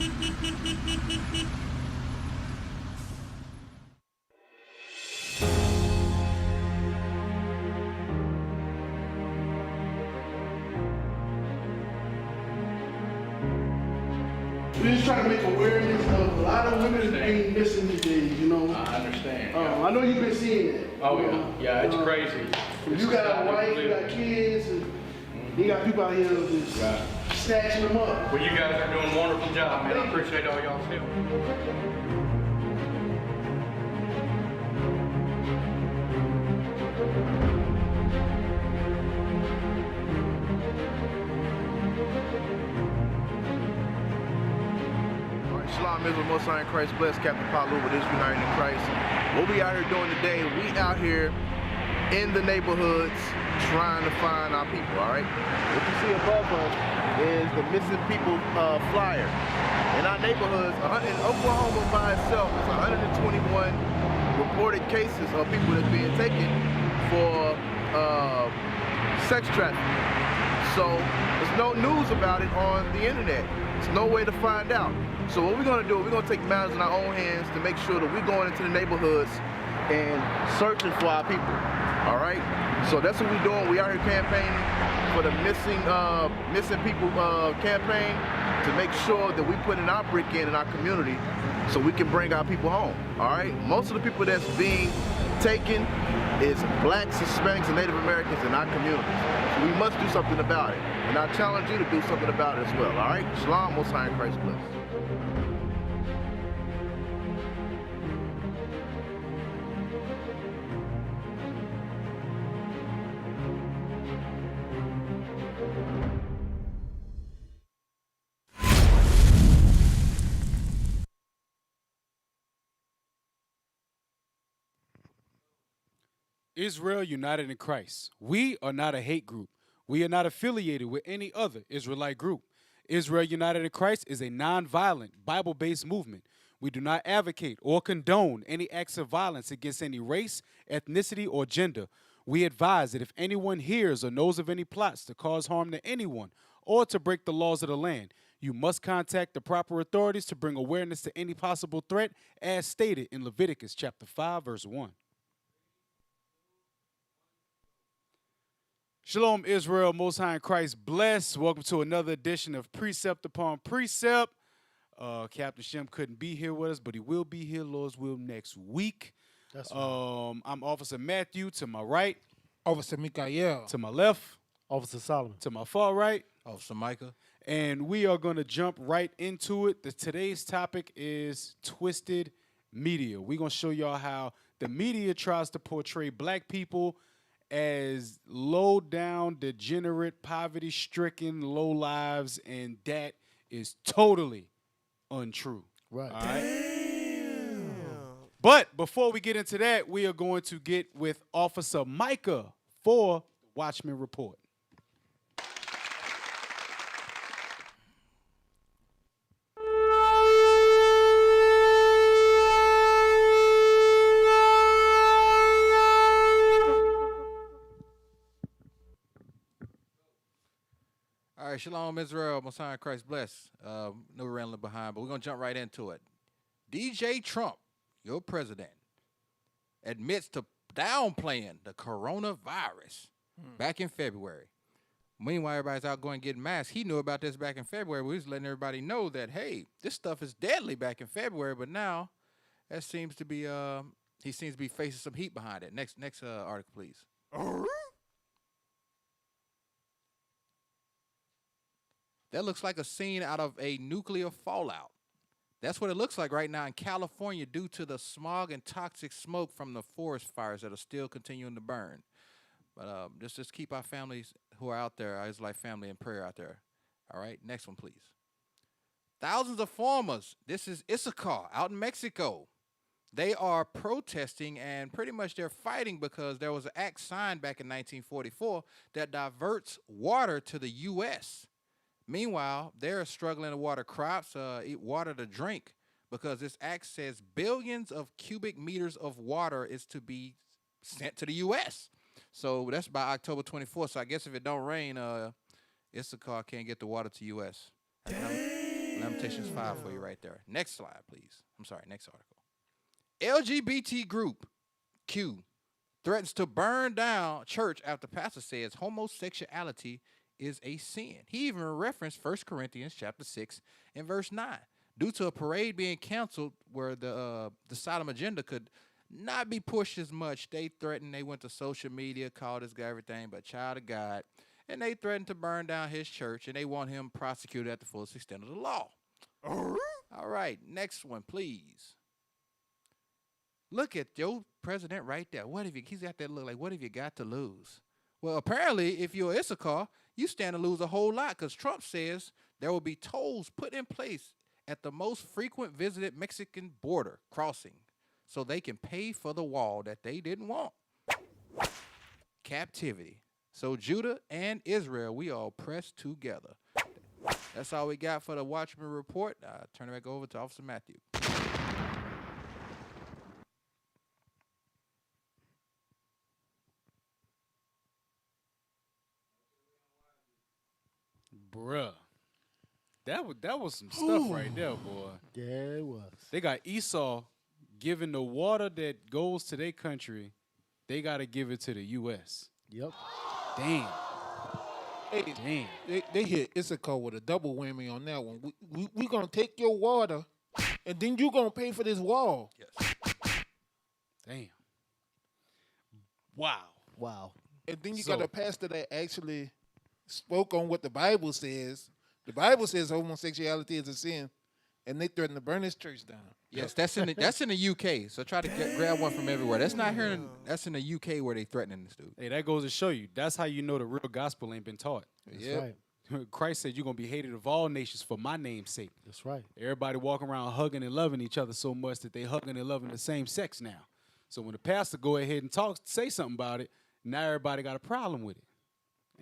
We're just trying to make awareness of a lot of women being missing today, you know. I understand. I know you've been seeing that. Oh, yeah, it's crazy. You got a wife, you got kids, and you got people out here just snatching them up. Well, you guys are doing a wonderful job, man. I appreciate all y'all's help. Shalom, Israel, Most High in Christ, blessed Captain Palu with Israel United in Christ. What we out here doing today, we out here in the neighborhoods trying to find our people, all right? What you see above us is the missing people flyer. In our neighborhoods, in Oklahoma by itself, it's 121 reported cases of people that's being taken for sex trafficking. So there's no news about it on the internet. There's no way to find out. So what we're gonna do, we're gonna take matters in our own hands to make sure that we're going into the neighborhoods and searching for our people, all right? So that's what we're doing. We out here campaigning for the missing people campaign to make sure that we put in our brick in our community so we can bring our people home, all right? Most of the people that's being taken is blacks, Hispanics, and Native Americans in our communities. So we must do something about it. And I challenge you to do something about it as well, all right? Shalom, Most High in Christ bless. Israel United in Christ. We are not a hate group. We are not affiliated with any other Israelite group. Israel United in Christ is a nonviolent, Bible-based movement. We do not advocate or condone any acts of violence against any race, ethnicity, or gender. We advise that if anyone hears or knows of any plots to cause harm to anyone or to break the laws of the land, you must contact the proper authorities to bring awareness to any possible threat as stated in Leviticus chapter 5, verse 1. Shalom, Israel, Most High in Christ, bless. Welcome to another edition of Precept upon Precept. Captain Shem couldn't be here with us, but he will be here, Lord's will, next week. That's right. I'm Officer Matthew to my right. Officer Mikael. To my left. Officer Solomon. To my far right. Officer Micah. And we are going to jump right into it. Today's topic is twisted media. We're going to show y'all how the media tries to portray black people as low-down, degenerate, poverty-stricken, low lives, and that is totally untrue. Right. All right? Damn. But before we get into that, we are going to get with Officer Micah for the Watchman Report. All right, Shalom, Israel, Most High in Christ bless. No rambling behind, but we're going to jump right into it. DJ Trump, your president, admits to downplaying the coronavirus back in February. Meanwhile, everybody's out going getting masks. He knew about this back in February. We was letting everybody know that, hey, this stuff is deadly back in February, but now that seems to be, he seems to be facing some heat behind it. Next article, please. That looks like a scene out of a nuclear fallout. That's what it looks like right now in California due to the smog and toxic smoke from the forest fires that are still continuing to burn. But just keep our families who are out there, our Israelite family, in prayer out there. All right, next one, please. Thousands of farmers, this is Issachar out in Mexico. They are protesting and pretty much they're fighting because there was an act signed back in 1944 that diverts water to the U.S., Meanwhile, they're struggling to water crops, eat water to drink, because this act says billions of cubic meters of water is to be sent to the U.S. So that's by October 24th. So I guess if it don't rain, Issachar can't get the water to U.S. Let Lamentations 5 for you right there. Next slide, please. I'm sorry, next article. LGBT group Q threatens to burn down church after pastor says homosexuality is a sin. He even referenced 1 Corinthians chapter 6 and verse 9. Due to a parade being canceled where the Sodom agenda could not be pushed as much, they threatened, they went to social media, called this guy everything but child of God, and they threatened to burn down his church, and they want him prosecuted at the fullest extent of the law. All right, next one, please. Look at your president right there. He's got that look like, what have you got to lose? Well, apparently, if you're Issachar, you stand to lose a whole lot because Trump says there will be tolls put in place at the most frequent visited Mexican border crossing so they can pay for the wall that they didn't want. Captivity. So Judah and Israel, we all pressed together. That's all we got for the Watchman Report. Turn it back over to Officer Matthew. Bruh. That was some stuff right there, boy. Yeah, it was. They got Esau giving the water that goes to their country, they got to give it to the U.S. Yep. Damn. Hey, Damn. they hit Issachar with a double whammy on that one. We gonna take your water, and then you gonna pay for this wall. Yes. Damn. Wow. Wow. And then you So- got a pastor that actually spoke on what the Bible says. The Bible says homosexuality is a sin, and they threatened to burn his church down. Yes, that's in the UK. So try to grab one from everywhere. That's not here. That's in the UK where they threatening this dude. Hey, that goes to show you. That's how you know the real gospel ain't been taught. That's Yep. right. Christ said you're going to be hated of all nations for my name's sake. That's right. Everybody walking around hugging and loving each other so much that they hugging and loving the same sex now. So when the pastor go ahead and say something about it, now everybody got a problem with it.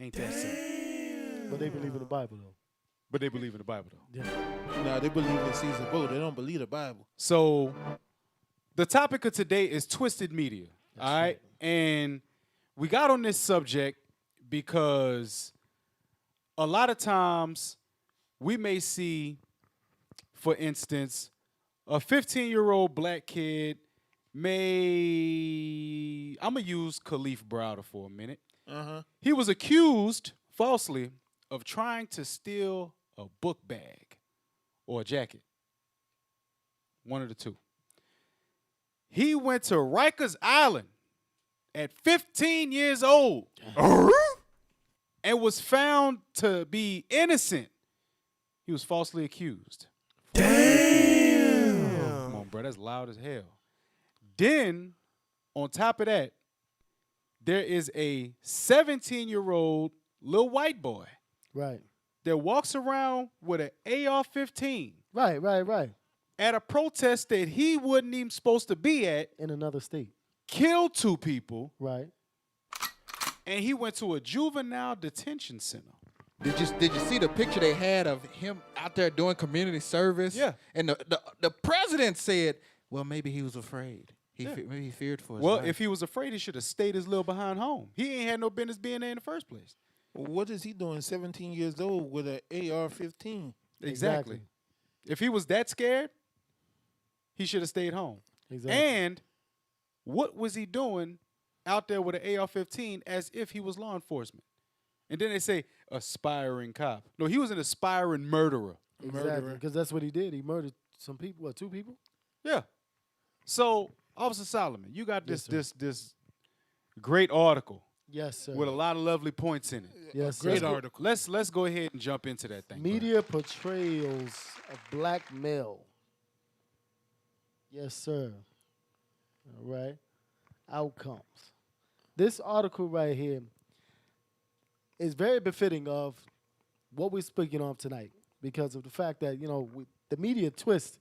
Ain't that simple? But they believe in the Bible, though. But they believe in the Bible, though. Yeah. No, they believe in Caesar Bo. They don't believe the Bible. So the topic of today is twisted media. That's all right? right. And we got on this subject because a lot of times we may see, for instance, a 15-year-old black kid I'm going to use Khalif Browder for a minute. Uh-huh. He was accused falsely of trying to steal a book bag or a jacket. One of the two. He went to Rikers Island at 15 years old and was found to be innocent. He was falsely accused. Damn. Come on, bro. That's loud as hell. Then, on top of that, there is a 17-year-old little white boy Right. that walks around with an AR-15 Right. at a protest that he wasn't even supposed to be at, In another state. killed 2 people, Right. and he went to a juvenile detention center. Did you see the picture they had of him out there doing community service? Yeah. And the president said, well, maybe he was afraid. Maybe he feared for his Well, life. if he was afraid, he should have stayed his little behind home. He ain't had no business being there in the first place. What is he doing 17 years old with an AR-15? Exactly. If he was that scared, he should have stayed home. Exactly. And what was he doing out there with an AR-15 as if he was law enforcement? And then they say, aspiring cop. No, he was an aspiring murderer. Exactly. Because that's what he did. He murdered some people. What, 2 people? Yeah. So, Officer Solomon, you got Yes, this great article Yes, sir. with a lot of lovely points in it. yes, Let's sir. go- Let's go ahead and jump into that thing. Media portrayals of black male. Yes, sir. All right. Outcomes. This article right here is very befitting of what we're speaking of tonight because of the fact that, the media twists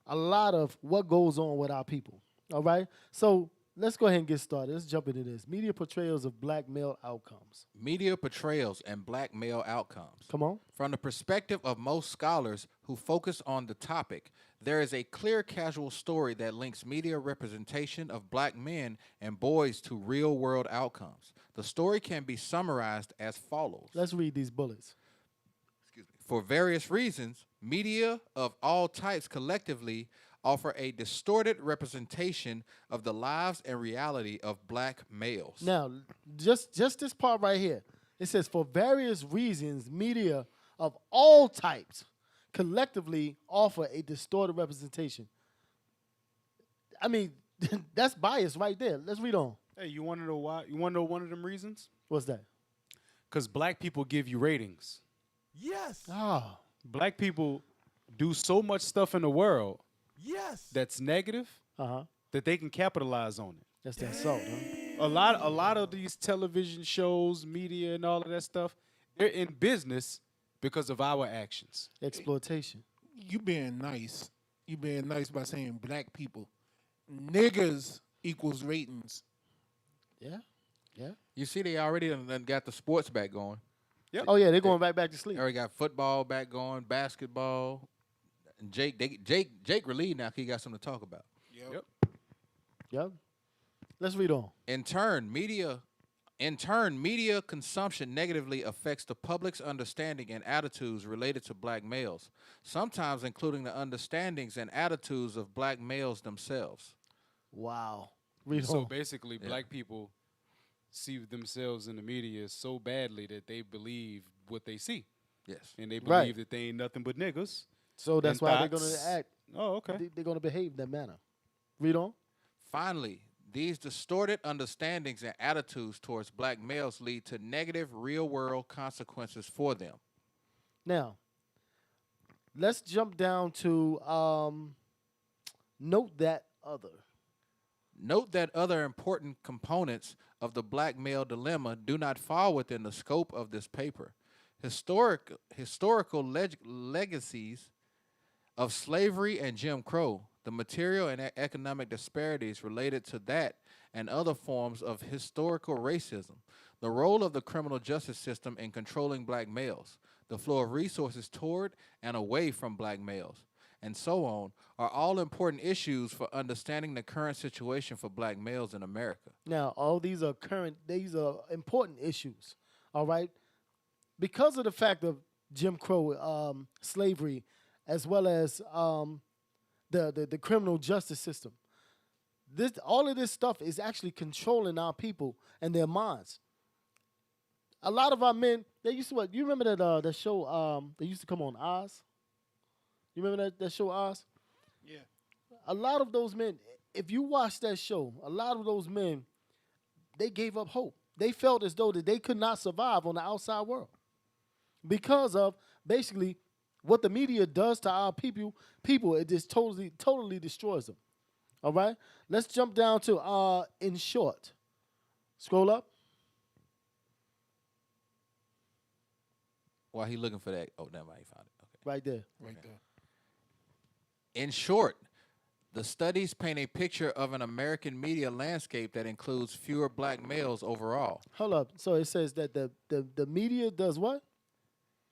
a lot of what goes on with our people. All right? So let's go ahead and get started. Let's jump into this. Media portrayals of black male outcomes. Media portrayals and black male outcomes. Come on. From the perspective of most scholars who focus on the topic, there is a clear casual story that links media representation of black men and boys to real-world outcomes. The story can be summarized as follows. Let's read these bullets. For various reasons, media of all types collectively offer a distorted representation of the lives and reality of black males. Now, just this part right here. It says for various reasons, media of all types collectively offer a distorted representation. I mean, that's bias right there. Let's read on. Hey, you want to know why? You want to know one of them reasons? What's that? Because black people give you ratings. Yes. Ah, Black people do so much stuff in the world Yes. that's negative uh-huh. that they can capitalize on it. That's that salt, huh? A lot of these television shows, media, and all of that stuff, they're in business because of our actions. Exploitation. You being nice. You being nice by saying black people. Niggas equals ratings. Yeah. Yeah. You see, they already done got the sports back going. Oh yeah, they're going right back to They sleep. already got football back going, basketball. And Jake relieved now 'cause he got something to talk about. Yep. Yep. Let's read on. In turn, media consumption negatively affects the public's understanding and attitudes related to black males, sometimes including the understandings and attitudes of black males themselves. Wow. Read So on. basically, black people see themselves in the media so badly that they believe what they see. Yes. And they believe Right. that they ain't nothing but niggas. So that's and why they're going thoughts. to act. Oh, okay. They're going to behave in that manner. Read on. Finally, these distorted understandings and attitudes towards black males lead to negative real-world consequences for them. Now, let's jump down to note that other. Note that other important components of the black male dilemma do not fall within the scope of this paper. Historical legacies of slavery and Jim Crow, the material and economic disparities related to that and other forms of historical racism, the role of the criminal justice system in controlling black males, the flow of resources toward and away from black males, and so on, are all important issues for understanding the current situation for black males in America. Now, all these are important issues, all right? Because of the fact of Jim Crow, slavery, as well as the criminal justice system, all of this stuff is actually controlling our people and their minds. A lot of our men, they used to what? You remember that show? They used to come on Oz. You remember that show Oz? Yeah. A lot of those men, if you watch that show, a lot of those men, they gave up hope. They felt as though that they could not survive on the outside world because of basically what the media does to our people. It just totally destroys them. All right? Let's jump down to in short. Scroll up. While he looking for that, oh, never mind, he found it. Okay. Right there. Right there. In short, the studies paint a picture of an American media landscape that includes fewer black males overall. Hold up. So it says that the media does what?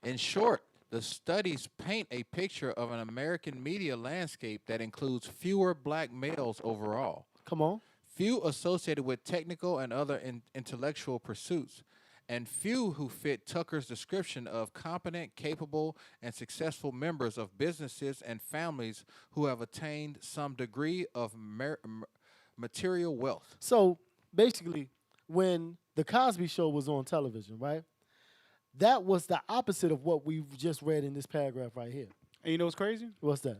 In short, the studies paint a picture of an American media landscape that includes fewer black males overall. Come on. Few associated with technical and other intellectual pursuits, and few who fit Tucker's description of competent, capable, and successful members of businesses and families who have attained some degree of material wealth. So basically, when the Cosby Show was on television, right? That was the opposite of what we've just read in this paragraph right here. And you know what's crazy? What's that?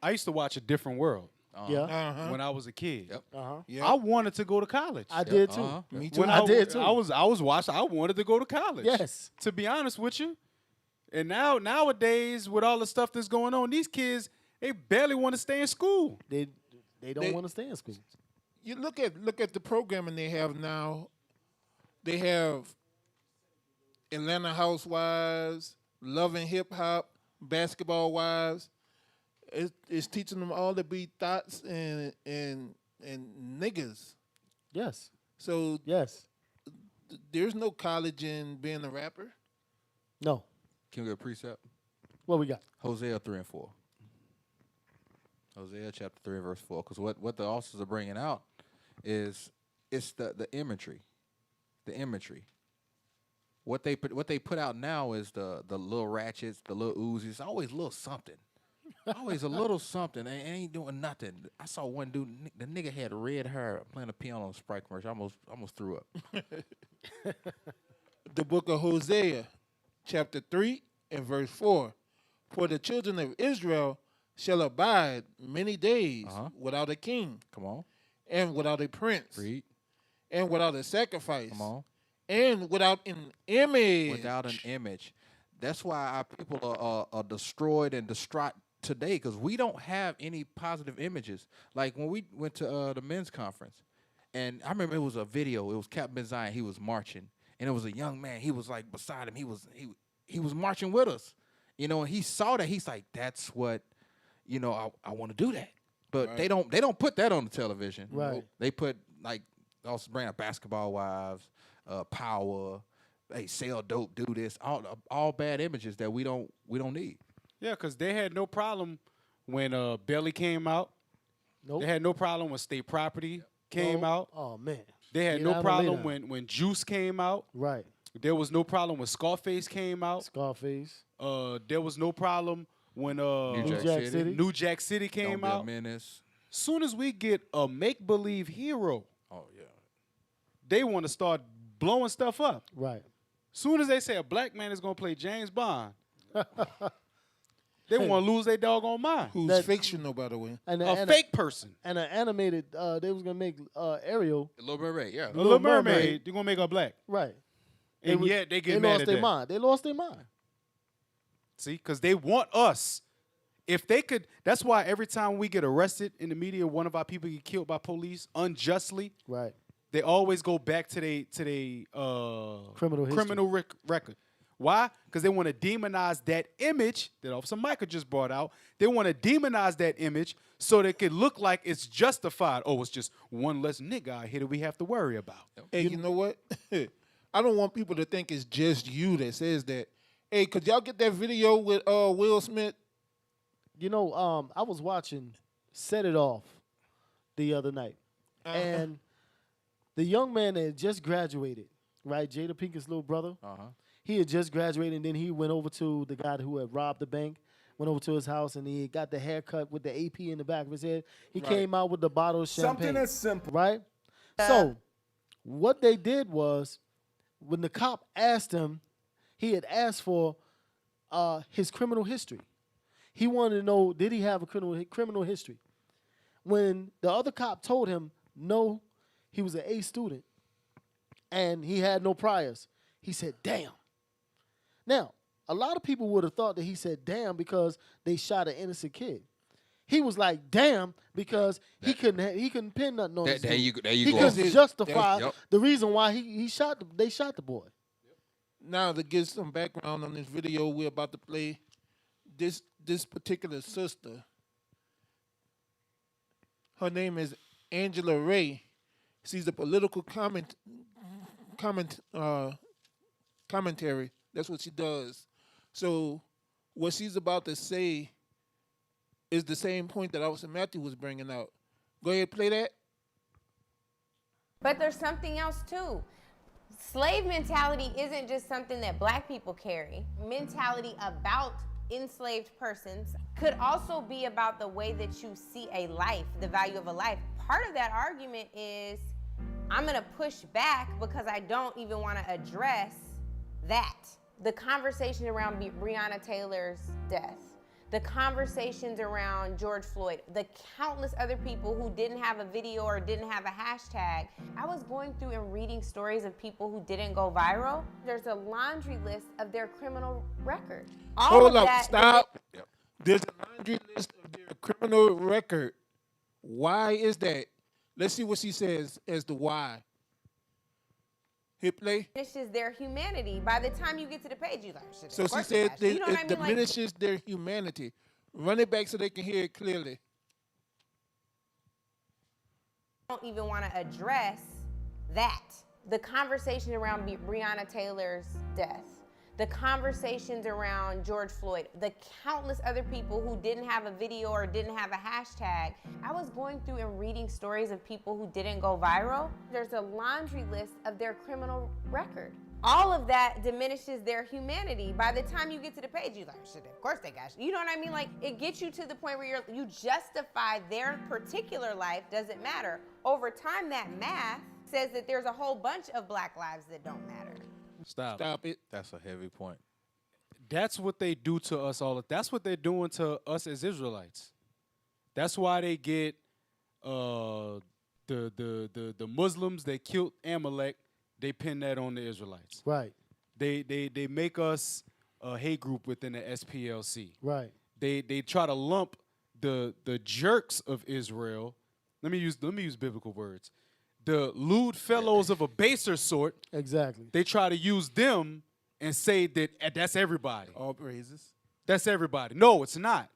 I used to watch A Different World Yeah. Uh-huh. when I was a kid. Yep. Yeah. I wanted to go to college. I did too. Uh-huh. Me too. When I did too. I was watching. I wanted to go to college. Yes. To be honest with you, and nowadays with all the stuff that's going on, these kids they barely want to stay in school. They don't want to stay in school. You look at the programming they have now. They have Atlanta Housewives, Love and Hip Hop, Basketball Wives. It's teaching them all to be thoughts and niggas. Yes. So Yes. there's no college in being a rapper. No. Can we get a precept? What we got? Hosea 3 and 4. Hosea chapter 3 and verse 4. Because what the authors are bringing out is it's the imagery. The imagery. What they put out now is the little ratchets, the little Uzis. Always a little something. Always a little something. They ain't doing nothing. I saw one dude. The nigga had red hair playing a piano on a Sprite commercial. Almost threw up. The book of Hosea, chapter 3 and verse 4. For the children of Israel shall abide many days without a king. Come on. And without a prince. Read. And without a sacrifice. Come on. And without an image. Without an image. That's why our people are destroyed and distraught today, because we don't have any positive images. Like when we went to the men's conference, and I remember it was a video. It was Captain Ben Zion. He was marching, and it was a young man. He was like beside him. He was marching with us, you know. And he saw that. He's like, "That's what, you know. I want to do that." But they don't put that on the television. Right. They put like also bring up basketball wives, power. Hey, sell dope, do this. All bad images that we don't need. Yeah, because they had no problem when Belly came out. Nope. They had no problem when State Property came out. Oh man. They had Get no out of problem later. when Juice came out. Right. There was no problem when Scarface came out. Scarface. There was no problem when New New Jack City. New Jack City came Don't Be a out. Menace. Soon as we get a make-believe hero, Oh yeah. they want to start blowing stuff up. Right. Soon as they say a black man is going to play James Bond, they want to lose their doggone mind. Who's That- fictional, by the way. And A fake person. and an animated. They was gonna make Ariel. The Little Mermaid, yeah. A Little Mermaid, Mermaid. they're going to make her black. Right. And yet they get mad lost at their that. mind. They lost their mind. See, because they want us. If they could, that's why every time we get arrested in the media, one of our people get killed by police unjustly, Right. they always go back to their Criminal history. record. Why? Because they want to demonize that image that Officer Michael just brought out. They want to demonize that image so that it could look like it's justified. Oh, it's just one less nigga out here that we have to worry about. Hey, you know what? I don't want people to think it's just you that says that. Hey, could y'all get that video with Will Smith? You know, I was watching Set It Off the other night, and the young man that had just graduated, right, Jada Pinkett's little brother, he had just graduated, and then he went over to the guy who had robbed the bank, went over to his house, and he got the haircut with the AP in the back of his head. He came out with the bottle of champagne. Something as simple. Right? So, what they did was, when the cop asked him, he had asked for his criminal history. He wanted to know, did he have a criminal history? When the other cop told him, no, he was an A student, and he had no priors, he said, damn. Now, a lot of people would have thought that he said, damn, because they shot an innocent kid. He was like, damn, because he couldn't pin nothing on this There dude. you go. He couldn't justify Yep. the reason why they shot the boy. Now, to give some background on this video we're about to play, this particular sister, her name is Angela Ray. She's a political commentary. That's what she does. So what she's about to say is the same point that Officer Matthew was bringing out. Go ahead, play that. But there's something else too. Slave mentality isn't just something that black people carry. Mentality about enslaved persons could also be about the way that you see a life, the value of a life. Part of that argument is I'm gonna push back because I don't even wanna address that. The conversation around Breonna Taylor's death, the conversations around George Floyd, the countless other people who didn't have a video or didn't have a hashtag. I was going through and reading stories of people who didn't go viral. There's a laundry list of their criminal record. Hold up, stop. There's a laundry list of their criminal record. Why is that? Let's see what she says as to why. Hit play. Diminishes their humanity. By the time you get to the page, you're like, shit, So of she course said it has. You know what I it mean? Like, diminishes their humanity. Run it back so they can hear it clearly. don't even want to address that. The conversation around Breonna Taylor's death, the conversations around George Floyd, the countless other people who didn't have a video or didn't have a hashtag. I was going through and reading stories of people who didn't go viral. There's a laundry list of their criminal record. All of that diminishes their humanity. By the time you get to the page, you're like, shit, of course they got you. You know what I mean? Like, it gets you to the point where you justify their particular life doesn't matter. Over time, that math says that there's a whole bunch of black lives that don't matter. Stop it. That's a heavy point. That's what they do to us all. That's what they're doing to us as Israelites. That's why they get the Muslims that killed Amalek. They pin that on the Israelites. Right. They make us a hate group within the SPLC. Right. They try to lump the jerks of Israel. Let me use biblical words. The lewd fellows of a baser sort. Exactly. They try to use them and say that that's everybody. All praises. That's everybody. No, it's not.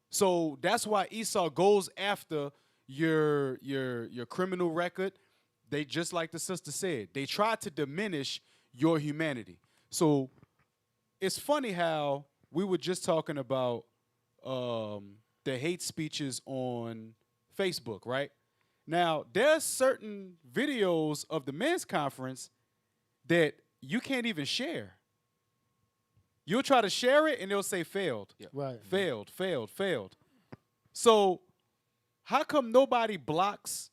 So that's why Esau goes after your criminal record. They, just like the sister said, they try to diminish your humanity. So it's funny how we were just talking about the hate speeches on Facebook, right? Now, there's certain videos of the men's conference that you can't even share. You'll try to share it, and they'll say failed. Yep. Right. Failed. So how come nobody blocks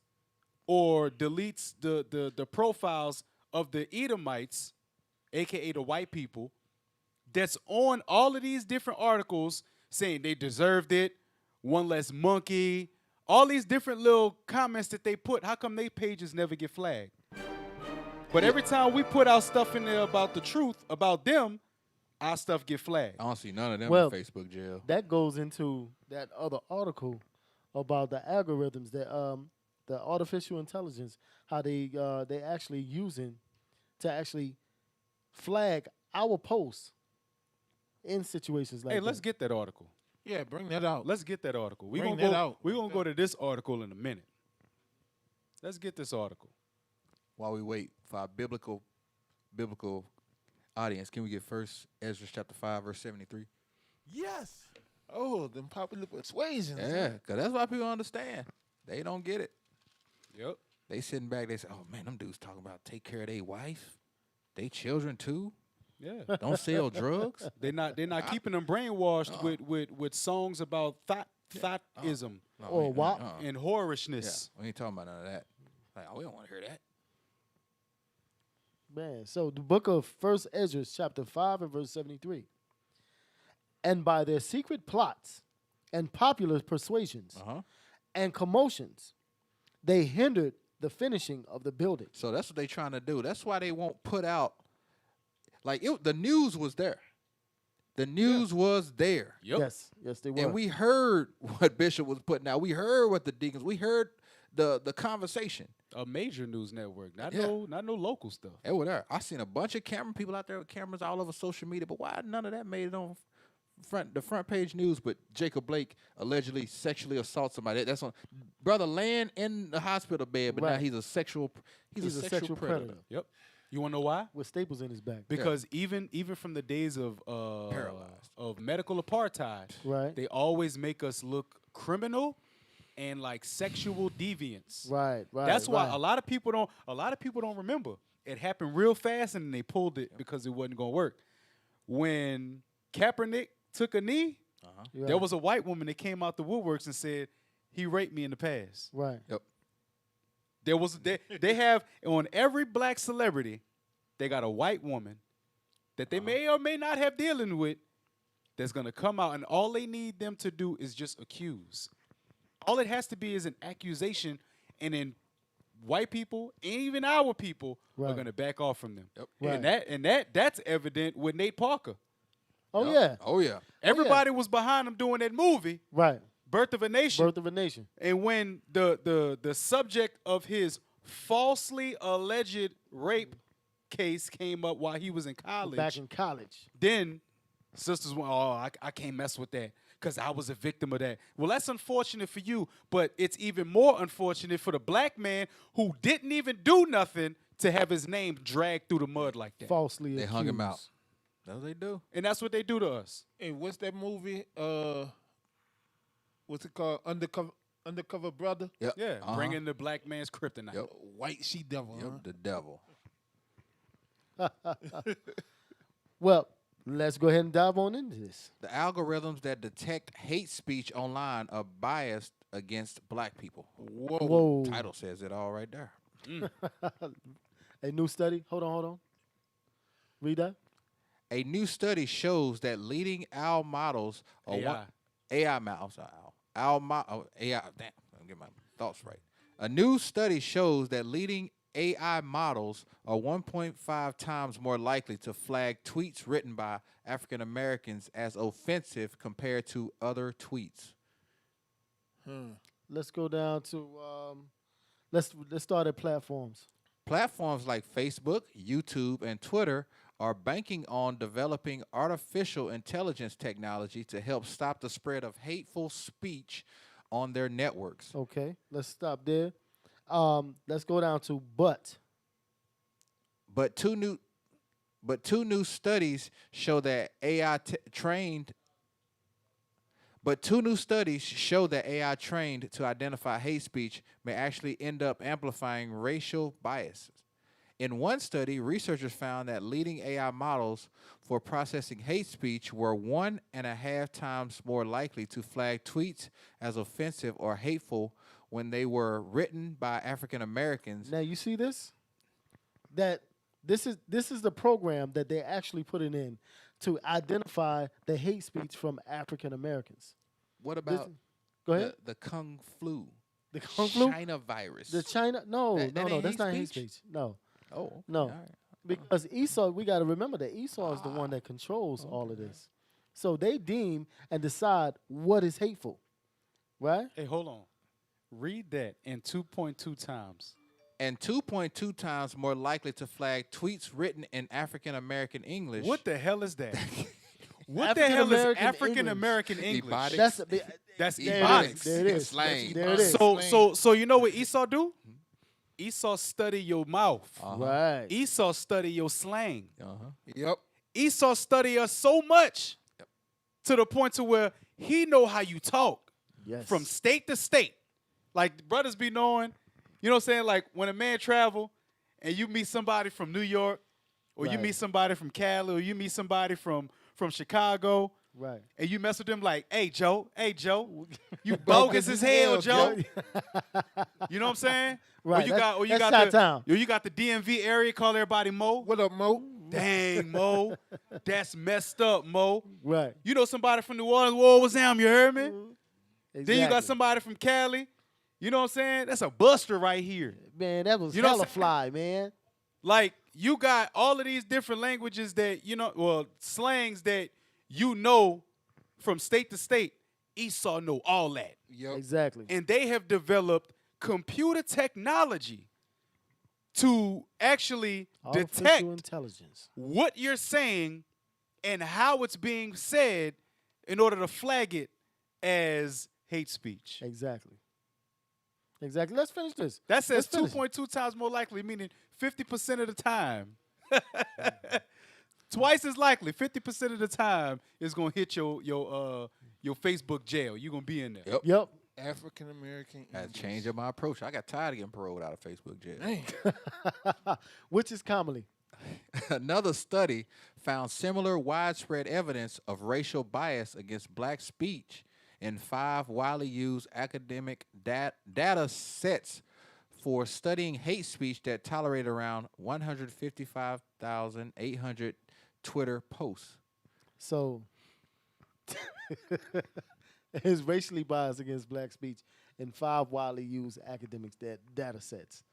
or deletes the profiles of the Edomites, a.k.a. the white people, that's on all of these different articles saying they deserved it, one less monkey, all these different little comments that they put? How come they pages never get flagged? But every time we put our stuff in there about the truth, about them, our stuff get flagged. I don't see none of them Well, in Facebook jail. That goes into that other article about the algorithms that the artificial intelligence, how they actually using to actually flag our posts in situations like Hey, that. let's get that article. Yeah, bring that out. Let's get that article. We're Bring gonna that out. We're gonna go to this article in a minute. Let's get this article. While we wait for our biblical audience, can we get first Ezra chapter 5, verse 73? Yes. Oh, them popular persuasions. Yeah, because that's why people understand. They don't get it. Yep. They sitting back, they say, oh, man, them dudes talking about take care of their wife, they children too. Yeah. Don't sell drugs. They're not keeping them brainwashed with songs about thoughtism No, Or what? and Yeah, whorishness. we ain't talking about none of that. Like, oh, we don't want to hear that. Man, so the book of 1 Ezra, chapter 5 and verse 73. And by their secret plots and popular persuasions and commotions, they hindered the finishing of the building. So that's what they trying to do. That's why they won't put out, like, the news was there. The news was there. Yep. Yes, they were. And we heard what Bishop was putting out. We heard what the deacons, we heard the conversation. A major news network, not Yeah. no local stuff. They were there. I seen a bunch of people out there with cameras all over social media, but why none of that made it on the front page news? But Jacob Blake allegedly sexually assaults somebody. That's on brother laying in the hospital bed, but now Right. he's a sexual sexual predator. Yep. You want to know why? With staples in his back. Because even from the days of Paralyzed. of medical apartheid, Right. they always make us look criminal and like sexual deviants. Right. That's why right. a lot of people don't remember. It happened real fast and then they pulled it because it wasn't gonna work. When Kaepernick took a knee, Right. there was a white woman that came out the woodworks and said he raped me in the past. Right. Yep. There was they have on every black celebrity, they got a white woman that they may or may not have dealing with that's gonna come out, and all they need them to do is just accuse. All it has to be is an accusation, and then white people and even our people are Right. gonna back off from them. Yep. Right. And that's evident with Nate Parker. Oh, yeah. Oh yeah. Everybody was behind him doing that movie, Right. Birth of a Nation. Birth of a Nation. And when the subject of his falsely alleged rape case came up while he was in college, Back in college. then sisters went, oh, I can't mess with that because I was a victim of that. Well, that's unfortunate for you, but it's even more unfortunate for the black man who didn't even do nothing to have his name dragged through the mud like that. Falsely They accused. hung him out. No, they do. And that's what they do to us. Hey, what's that movie? What's it called? Undercover Brother. Yep. Yeah, bringing the black man's kryptonite. Yep. White She Devil. Yep. The devil. Well, let's go ahead and dive on into this. The algorithms that detect hate speech online are biased against black people. Whoa. Title says it all right there. A new study. Hold on. Read that. A new study shows that leading AI models AI models. AI. Damn, I'll get my thoughts right. A new study shows that leading AI models are 1.5 times more likely to flag tweets written by African Americans as offensive compared to other tweets. Let's go down to let's start at platforms. Platforms like Facebook, YouTube, and Twitter are banking on developing artificial intelligence technology to help stop the spread of hateful speech on their networks. Okay, let's stop there. Let's go down to but. But two new studies show that AI trained to identify hate speech may actually end up amplifying racial biases. In one study, researchers found that leading AI models for processing hate speech were 1.5 times more likely to flag tweets as offensive or hateful when they were written by African Americans. Now you see this? That this is the program that they're actually putting in to identify the hate speech from African Americans. What about Go ahead. the Kung Flu? The Kung Flu? China virus. The China? No, That no, ain't that's hate not hate speech? speech. No, Oh, no. all right. Because Esau, we got to remember that Esau is the one that controls all of this. So they deem and decide what is hateful, right? Hey, hold on. Read that in 2.2 times. And 2.2 times more likely to flag tweets written in African American English. What the hell is that? What the hell is African-American African American English? Ebonics. There That's it ebonics. is. There it is. Slang. There it is. So you know what Esau do? Esau study your mouth. Right. Esau study your slang. Yep. Esau study us so much to the point to where he know how you talk Yes. from state to state. Like brothers be knowing, you know what I'm saying? Like when a man travel and you meet somebody from New York or you Right. meet somebody from Cali or you meet somebody from Chicago Right. and you mess with them like, hey, Joe, you bogus as hell, Joe. You know what I'm saying? Right, Or you that's got Chi-Town. you got the DMV area, call everybody Mo. What up, Mo? Dang, Mo. That's messed up, Mo. Right. You know somebody from New Orleans, whoa, what's down, you heard me? Exactly. Then you got somebody from Cali. You know what I'm saying? That's a buster right here. Man, that was You know what hella I'm saying? fly, man. Like, you got all of these different languages that, slangs that you know from state to state. Esau know all that. Yep. Exactly. And they have developed computer technology to actually Artificial detect intelligence. what you're saying and how it's being said in order to flag it as hate speech. Exactly. Let's finish this. That says Let's finish 2.2 times more likely, meaning 50% of the time. Twice as likely, 50% of the time is gonna hit your Facebook jail. You're gonna be in there. Yep. Yep. African American. Had to change up my approach. I got tired of getting paroled out of Facebook jail. Dang. Which is commonly. Another study found similar widespread evidence of racial bias against black speech in 5 widely used academic data sets for studying hate speech that tolerated around 155,800 Twitter posts. So it's racially biased against black speech in 5 widely used academic data sets.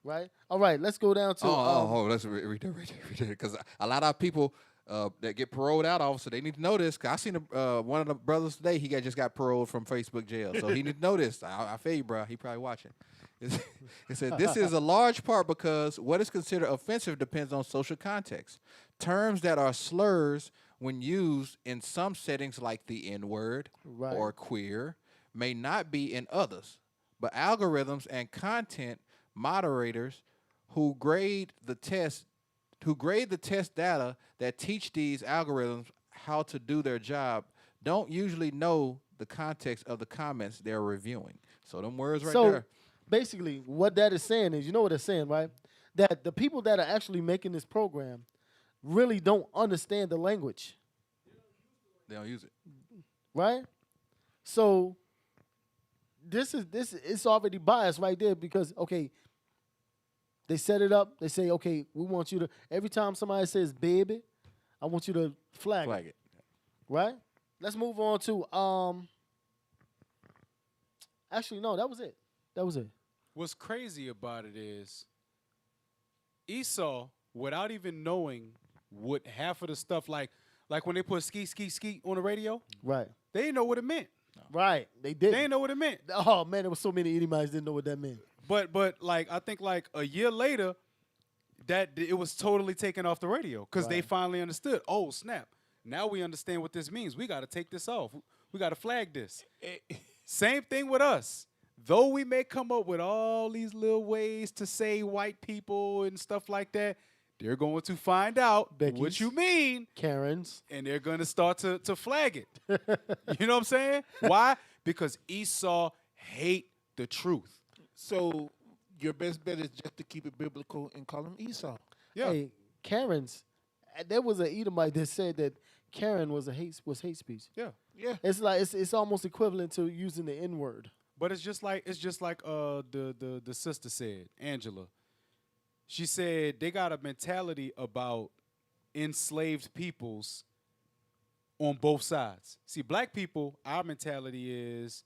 Right? All right, let's go down to Let's read that. Because a lot of people that get paroled out, officer, they need to know this. Because I seen one of the brothers today, just got paroled from Facebook jail. So he need to know this. I feel you, bro. He probably watching. It said, this is a large part because what is considered offensive depends on social context. Terms that are slurs when used in some settings like the N-word Right. or queer may not be in others. But algorithms and content moderators who grade the test who grade the test data that teach these algorithms how to do their job don't usually know the context of the comments they're reviewing. So them words right So there. basically, what that is saying is, you know what it's saying, right? That the people that are actually making this program really don't understand the language, They don't use it. right? So this it's already biased right there because okay, they set it up. They say, okay, we want you to every time somebody says baby, I want you to flag Flag it, it. right? Let's move on to actually no, that was it. That was it. What's crazy about it is Esau, without even knowing what half of the stuff like when they put ski ski ski on the radio, Right. they didn't know what it meant. Right. They They did. didn't know what it meant. Oh man, there was so many Edomites didn't know what that meant. But like I think like a year later, that it was totally taken off the radio because they Right. finally understood. Oh snap! Now we understand what this means. We got to take this off. We got to flag this. Same thing with us. Though we may come up with all these little ways to say white people and stuff like that, they're going to find out what Becky's. you mean, Karens. and they're going to start to flag it. You know what I'm saying? Why? Because Esau hate the truth. So your best bet is just to keep it biblical and call him Esau. Yeah. Hey, Karens. There was an Edomite that said that Karen was hate speech. Yeah. Yeah. It's like it's almost equivalent to using the N word. But it's just like the sister said, Angela. She said they got a mentality about enslaved peoples on both sides. See, black people, our mentality is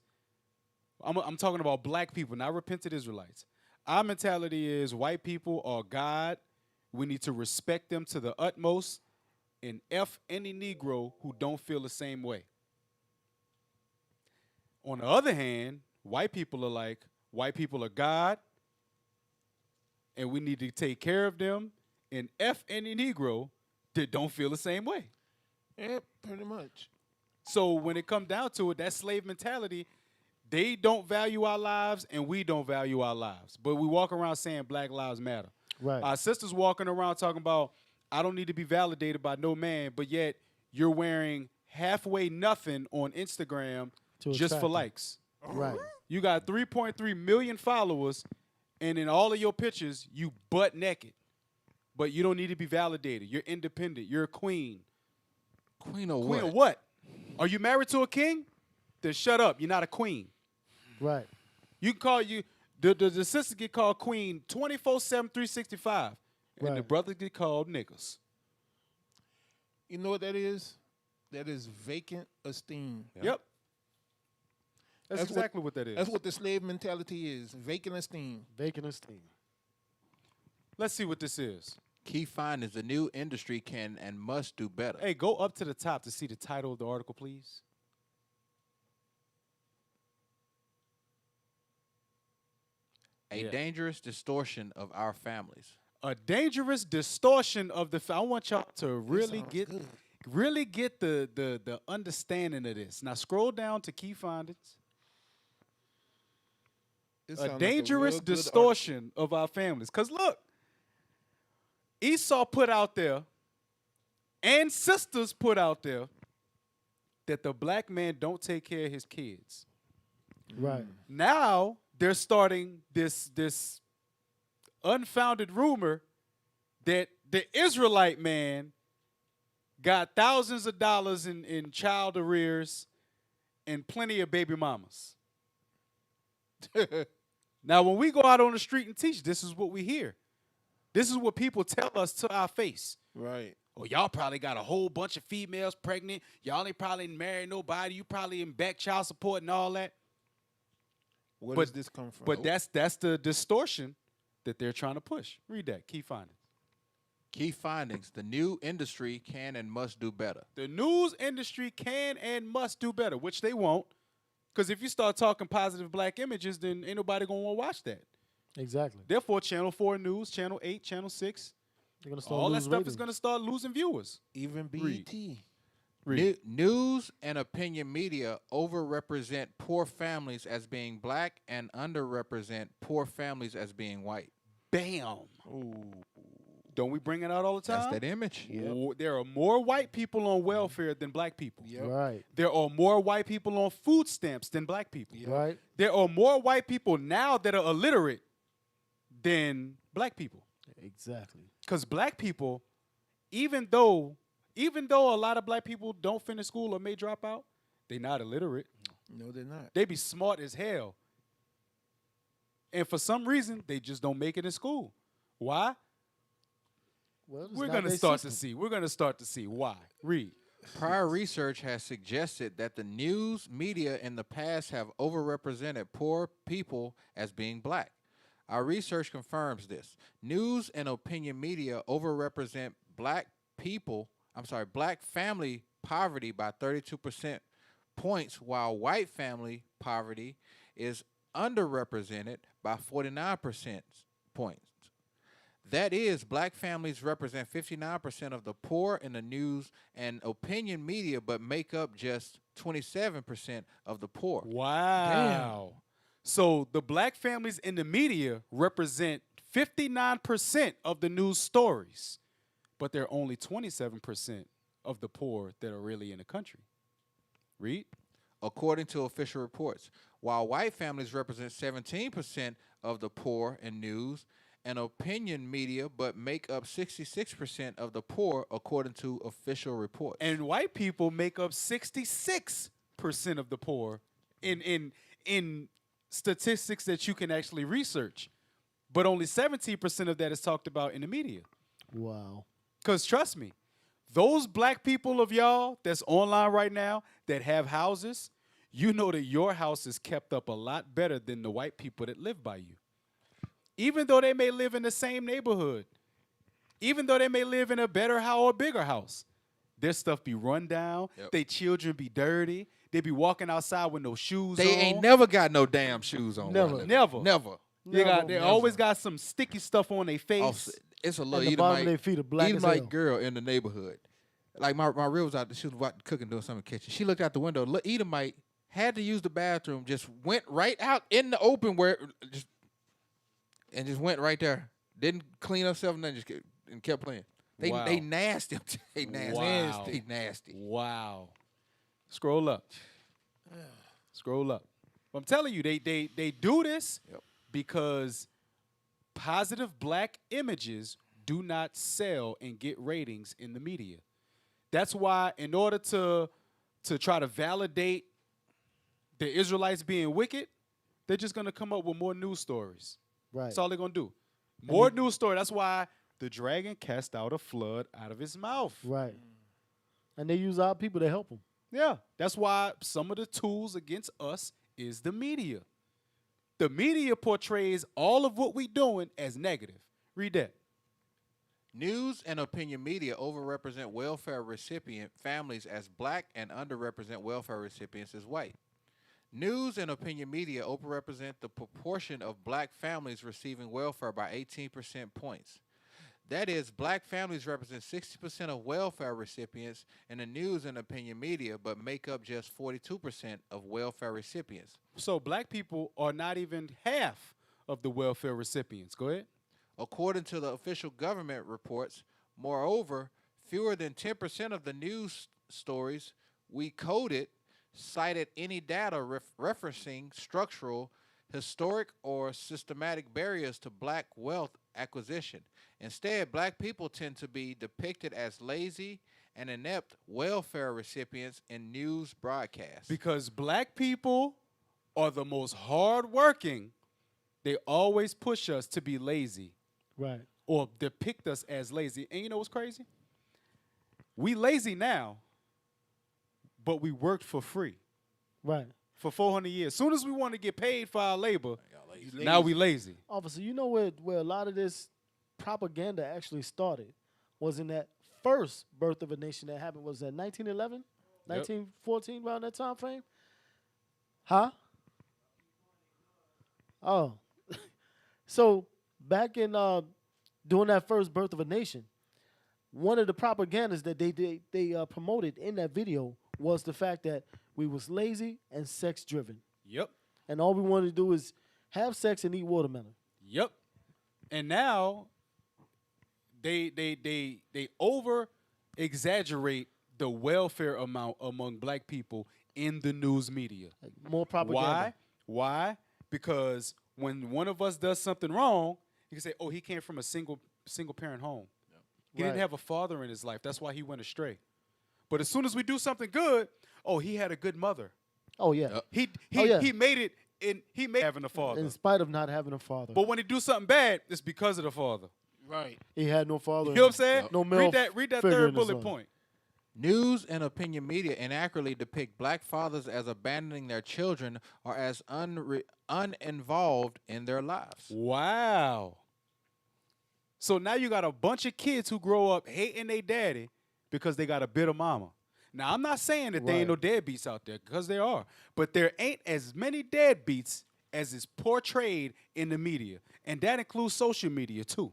I'm talking about black people, not repentant Israelites. Our mentality is white people are God. We need to respect them to the utmost and F any Negro who don't feel the same way. On the other hand, white people are like, white people are God, and we need to take care of them, and F any Negro that don't feel the same way. Yeah, pretty much. So when it comes down to it, that slave mentality, they don't value our lives, and we don't value our lives. But we walk around saying Black Lives Matter. Right. Our sisters walking around talking about, I don't need to be validated by no man, but yet you're wearing halfway nothing on Instagram To just attract for them. likes. Right. You got 3.3 million followers, and in all of your pictures, you butt naked. But you don't need to be validated. You're independent. You're a queen. Queen of Queen what? of what? Are you married to a king? Then shut up. You're not a queen. Right. You can call you the sisters get called queen 24/7, 365, and the Right. brothers get called niggas. You know what that is? That is vacant esteem. Yep. That's That's exactly what that is. That's what the slave mentality is. Vacant esteem. Vacant esteem. Let's see what this is. Key findings: the new industry can and must do better. Hey, go up to the top to see the title of the article, please. A Yeah. dangerous distortion of our families. A dangerous distortion of the. I want y'all to really sounds get, good. really get the understanding of this. Now scroll down to key findings. It A sound like dangerous real good distortion of our families. Cause look, Esau put out there, and sisters put out there, that the black man don't take care of his kids. Right. Now they're starting this unfounded rumor that the Israelite man got thousands of dollars in child arrears and plenty of baby mamas. Now, when we go out on the street and teach, this is what we hear. This is what people tell us to our face. Right. Oh, y'all probably got a whole bunch of females pregnant. Y'all ain't probably married nobody. You probably in back child support and all that. Where But- does this come from? But that's the distortion that they're trying to push. Read that. Key findings. Key findings: the new industry can and must do better. The news industry can and must do better, which they won't. Because if you start talking positive black images, then ain't nobody going to want to watch that. Exactly. Therefore, Channel 4 News, Channel 8, Channel 6, They're gonna start all that losing stuff is ratings. going to start losing viewers. Even Read. BET. Read. News and opinion media overrepresent poor families as being black and underrepresent poor families as being white. Bam. Don't we bring it out all the time? That's that image. There are more white people on welfare than black people. Right. There are more white people on food stamps than black people. Right. There are more white people now that are illiterate than black people. Exactly. Because black people, even though a lot of black people don't finish school or may drop out, they're not illiterate. No, they're not. They be smart as hell. And for some reason, they just don't make it in school. Why? Well, it's We're not going to their start system. to see. We're going to start to see why. Read. Prior research has suggested that the news media in the past have overrepresented poor people as being black. Our research confirms this. News and opinion media overrepresent black family poverty by 32% points, while white family poverty is underrepresented by 49% points. That is, black families represent 59% of the poor in the news and opinion media, but make up just 27% of the poor. Wow. So the black families in the media represent 59% of the news stories, but they're only 27% of the poor that are really in the country. Read. According to official reports, while white families represent 17% of the poor in news and opinion media, but make up 66% of the poor, according to official reports. And white people make up 66% of the poor in statistics that you can actually research. But only 17% of that is talked about in the media. Wow. Because trust me, those black people of y'all that's online right now that have houses, you know that your house is kept up a lot better than the white people that live by you. Even though they may live in the same neighborhood, even though they may live in a better house or bigger house, their stuff be run down, their children be dirty, they be walking outside with no shoes on. They ain't never got no damn shoes on. Never. Never. They always got some sticky stuff on their face. It's a little And the bottom of their feet are black as hell. Edomite girl in the neighborhood. Like my real was out there, she was cooking, doing something in the kitchen. She looked out the window. Edomite had to use the bathroom, just went right out in the open just went right there. Didn't clean herself and then and kept playing. They nasty. They nasty. Wow. They nasty. Wow. Scroll up. Scroll up. I'm telling you, they do this because positive black images do not sell and get ratings in the media. That's why in order to try to validate the Israelites being wicked, they're just going to come up with more news stories. Right. That's all they're going to do. More news story. That's why the dragon cast out a flood out of his mouth. Right. And they use our people to help them. Yeah. That's why some of the tools against us is the media. The media portrays all of what we're doing as negative. Read that. News and opinion media overrepresent welfare recipient families as black and underrepresent welfare recipients as white. News and opinion media overrepresent the proportion of black families receiving welfare by 18% points. That is, black families represent 60% of welfare recipients in the news and opinion media, but make up just 42% of welfare recipients. So black people are not even half of the welfare recipients. Go ahead. According to the official government reports, moreover, fewer than 10% of the news stories we coded cited any data referencing structural, historic, or systematic barriers to black wealth acquisition. Instead, black people tend to be depicted as lazy and inept welfare recipients in news broadcasts. Because black people are the most hardworking, they always push us to be lazy. Right. Or depict us as lazy. And you know what's crazy? We lazy now, but we worked for free. Right. For 400 years. As soon as we want to get paid for our labor, now we lazy. Officer, you know where a lot of this propaganda actually started was in that first birth of a nation that happened. Was that 1911? 1914, around that time frame? Huh? Oh. So back in during that first birth of a nation, one of the propagandas that they promoted in that video was the fact that we was lazy and sex driven. Yep. And all we wanted to do is have sex and eat watermelon. Yep. And now they over exaggerate the welfare amount among black people in the news media. Like more propaganda. Why? Because when one of us does something wrong, you can say, "Oh, he came from a single parent home. He didn't Right. have a father in his life. That's why he went astray." But as soon as we do something good, "Oh, he had a good mother. Oh yeah. He yeah. he made it in having a father." In spite of not having a father, But when he do something bad, it's because of the father. Right. he had no father. You know what I'm saying? No male Read that figure third in his bullet life. point. News and opinion media inaccurately depict black fathers as abandoning their children or as uninvolved in their lives. Wow. So now you got a bunch of kids who grow up hating their daddy because they got a bitter mama. Now, I'm not saying that there ain't no deadbeats out there, because there are. But there ain't as many deadbeats as is portrayed in the media. And that includes social media, too.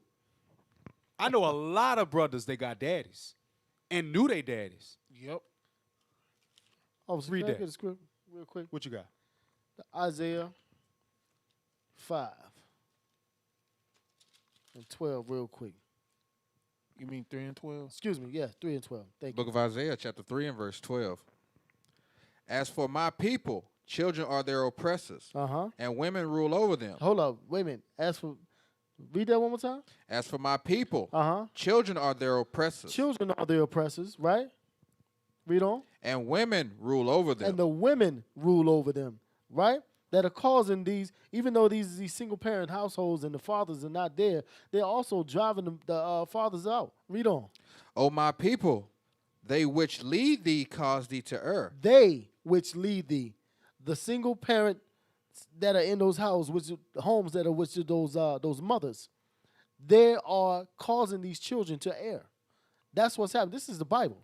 I know a lot of brothers that got daddies and knew they daddies. Yep. Oh, so Read can I that. get a script real quick? What you got? Isaiah 5 and 12 real quick. You mean 3 and 12? Excuse me, yeah, 3 and 12. Thank Book you. of Isaiah, chapter 3 and verse 12. As for my people, children are their oppressors, Uh-huh. and women rule over them. Hold up, wait a minute. Read that one more time. As for my people, Uh-huh. children are their oppressors, Children are the oppressors, right? Read on. and women rule over them. And the women rule over them, right? That are causing these, even though these single parent households and the fathers are not there, they're also driving the fathers out. Read on. O my people, they which lead thee cause thee to err. They which lead thee, the single parent that are in those houses, homes that are with those mothers, they are causing these children to err. That's what's happening. This is the Bible.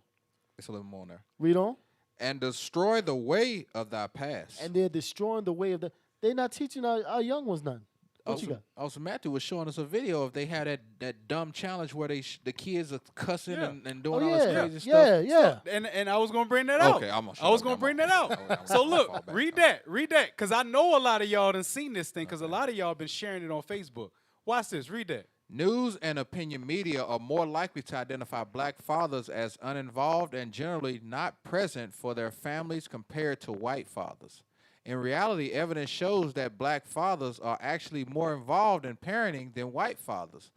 It's a little more there. Read on. And destroy the way of thy past. And they're destroying the way of they're not teaching our young ones none. What you got? Also, Matthew was showing us a video of they had that dumb challenge where the kids are cussing Yeah. and doing Oh, all this yeah. crazy Yeah, stuff. yeah. And I was gonna bring that out. Okay, I'm gonna shut I was up gonna now. bring that I'm out. gonna So fall look, back read now. that, because I know a lot of y'all done seen this thing, because a lot of y'all been sharing it on Facebook. Watch this. Read that. News and opinion media are more likely to identify black fathers as uninvolved and generally not present for their families compared to white fathers. In reality, evidence shows that black fathers are actually more involved in parenting than white fathers.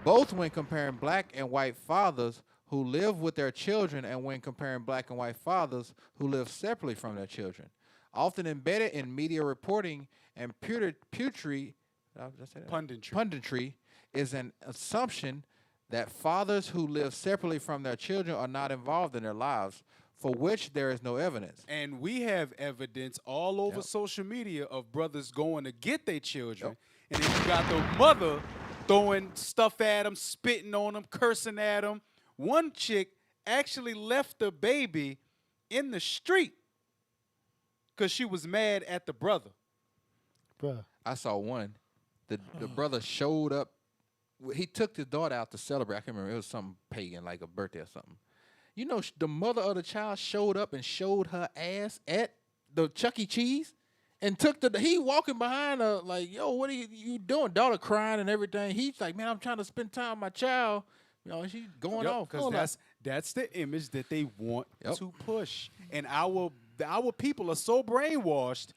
Both when comparing black and white fathers who live with their children and when comparing black and white fathers who live separately from their children. Often embedded in media reporting and punditry is an assumption that fathers who live separately from their children are not involved in their lives, for which there is no evidence. And we have evidence all over social media of brothers going to get their children, and then you got the mother throwing stuff at them, spitting on them, cursing at them. One chick actually left the baby in the street because she was mad at the brother. Bruh. I saw one. The brother showed up. He took his daughter out to celebrate. I can't remember. It was something pagan, like a birthday or something. You know, the mother of the child showed up and showed her ass at the Chuck E. Cheese and took he walking behind her like, yo, what are you doing? Daughter crying and everything. He's like, man, I'm trying to spend time with my child. You know, she's going off. Because that's the image that they want to push. And our people are so brainwashed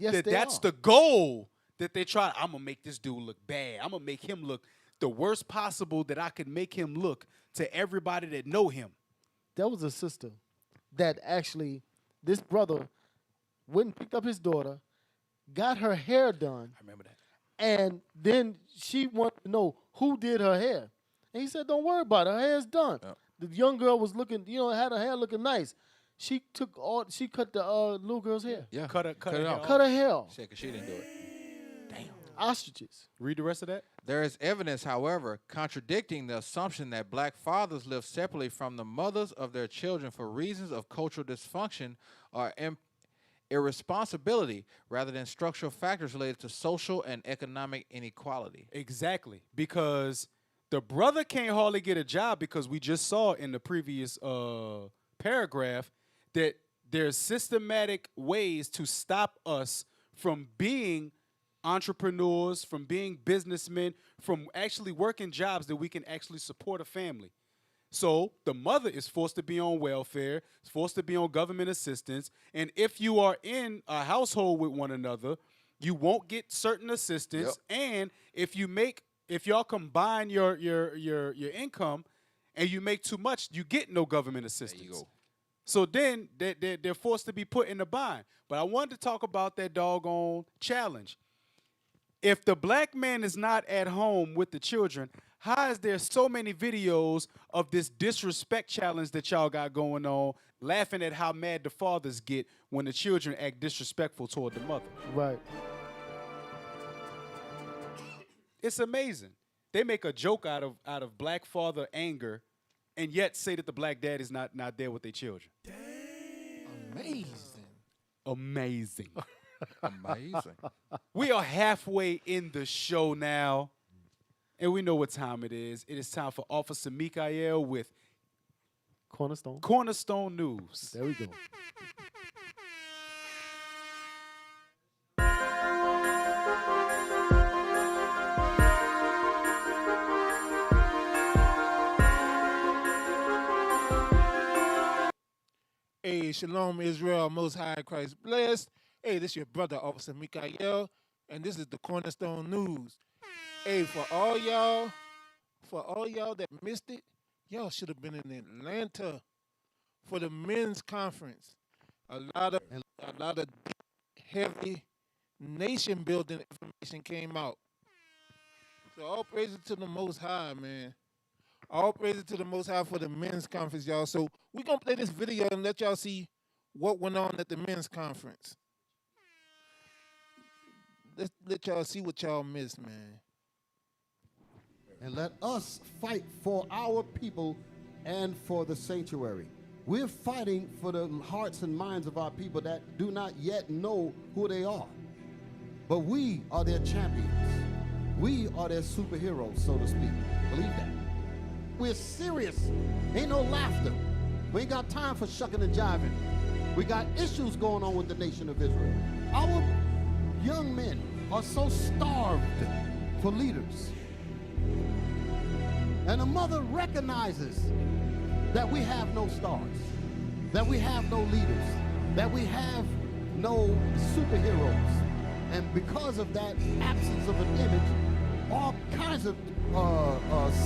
that that's the goal that they try. I'm going to make this dude look bad. I'm going to make him look the worst possible that I could make him look to everybody that know him. There was a sister that actually, this brother went and picked up his daughter, got her hair done. I remember that. And then she wanted to know who did her hair. And he said, don't worry about it. Her hair's done. Yep. The young girl was looking, had her hair looking nice. She cut the little girl's hair. Yeah, Cut it off. Cut her hair off. She said 'cause she didn't do it. Ostriches. Read the rest of that. There is evidence, however, contradicting the assumption that black fathers live separately from the mothers of their children for reasons of cultural dysfunction or irresponsibility rather than structural factors related to social and economic inequality. Exactly. Because the brother can't hardly get a job because we just saw in the previous paragraph that there's systematic ways to stop us from being entrepreneurs, from being businessmen, from actually working jobs that we can actually support a family. So the mother is forced to be on welfare, is forced to be on government assistance, and if you are in a household with one another, you won't get certain assistance. And if y'all combine your income and you make too much, you get no government assistance. There you go. So then they're forced to be put in a bind. But I wanted to talk about that doggone challenge. If the black man is not at home with the children, how is there so many videos of this disrespect challenge that y'all got going on, laughing at how mad the fathers get when the children act disrespectful toward the mother? Right. It's amazing. They make a joke out of black father anger and yet say that the black dad is not there with their children. Amazing. Amazing. Amazing. We are halfway in the show now, and we know what time it is. It is time for Officer Mikael with Cornerstone News. There we go. Hey, Shalom Israel, Most High Christ blessed. Hey, this your brother, Officer Mikael, and this is the Cornerstone News. Hey, for all y'all that missed it, y'all should have been in Atlanta for the men's conference. A lot of heavy nation building information came out. So all praises to the Most High, man. All praises to the Most High for the men's conference, y'all. So we're going to play this video and let y'all see what went on at the men's conference. Let's let y'all see what y'all missed, man. And let us fight for our people and for the sanctuary. We're fighting for the hearts and minds of our people that do not yet know who they are. But we are their champions. We are their superheroes, so to speak. Believe that. We're serious. Ain't no laughter. We ain't got time for shucking and jiving. We got issues going on with the nation of Israel. Our young men are so starved for leaders. And a mother recognizes that we have no stars, that we have no leaders, that we have no superheroes. And because of that absence of an image, all kinds of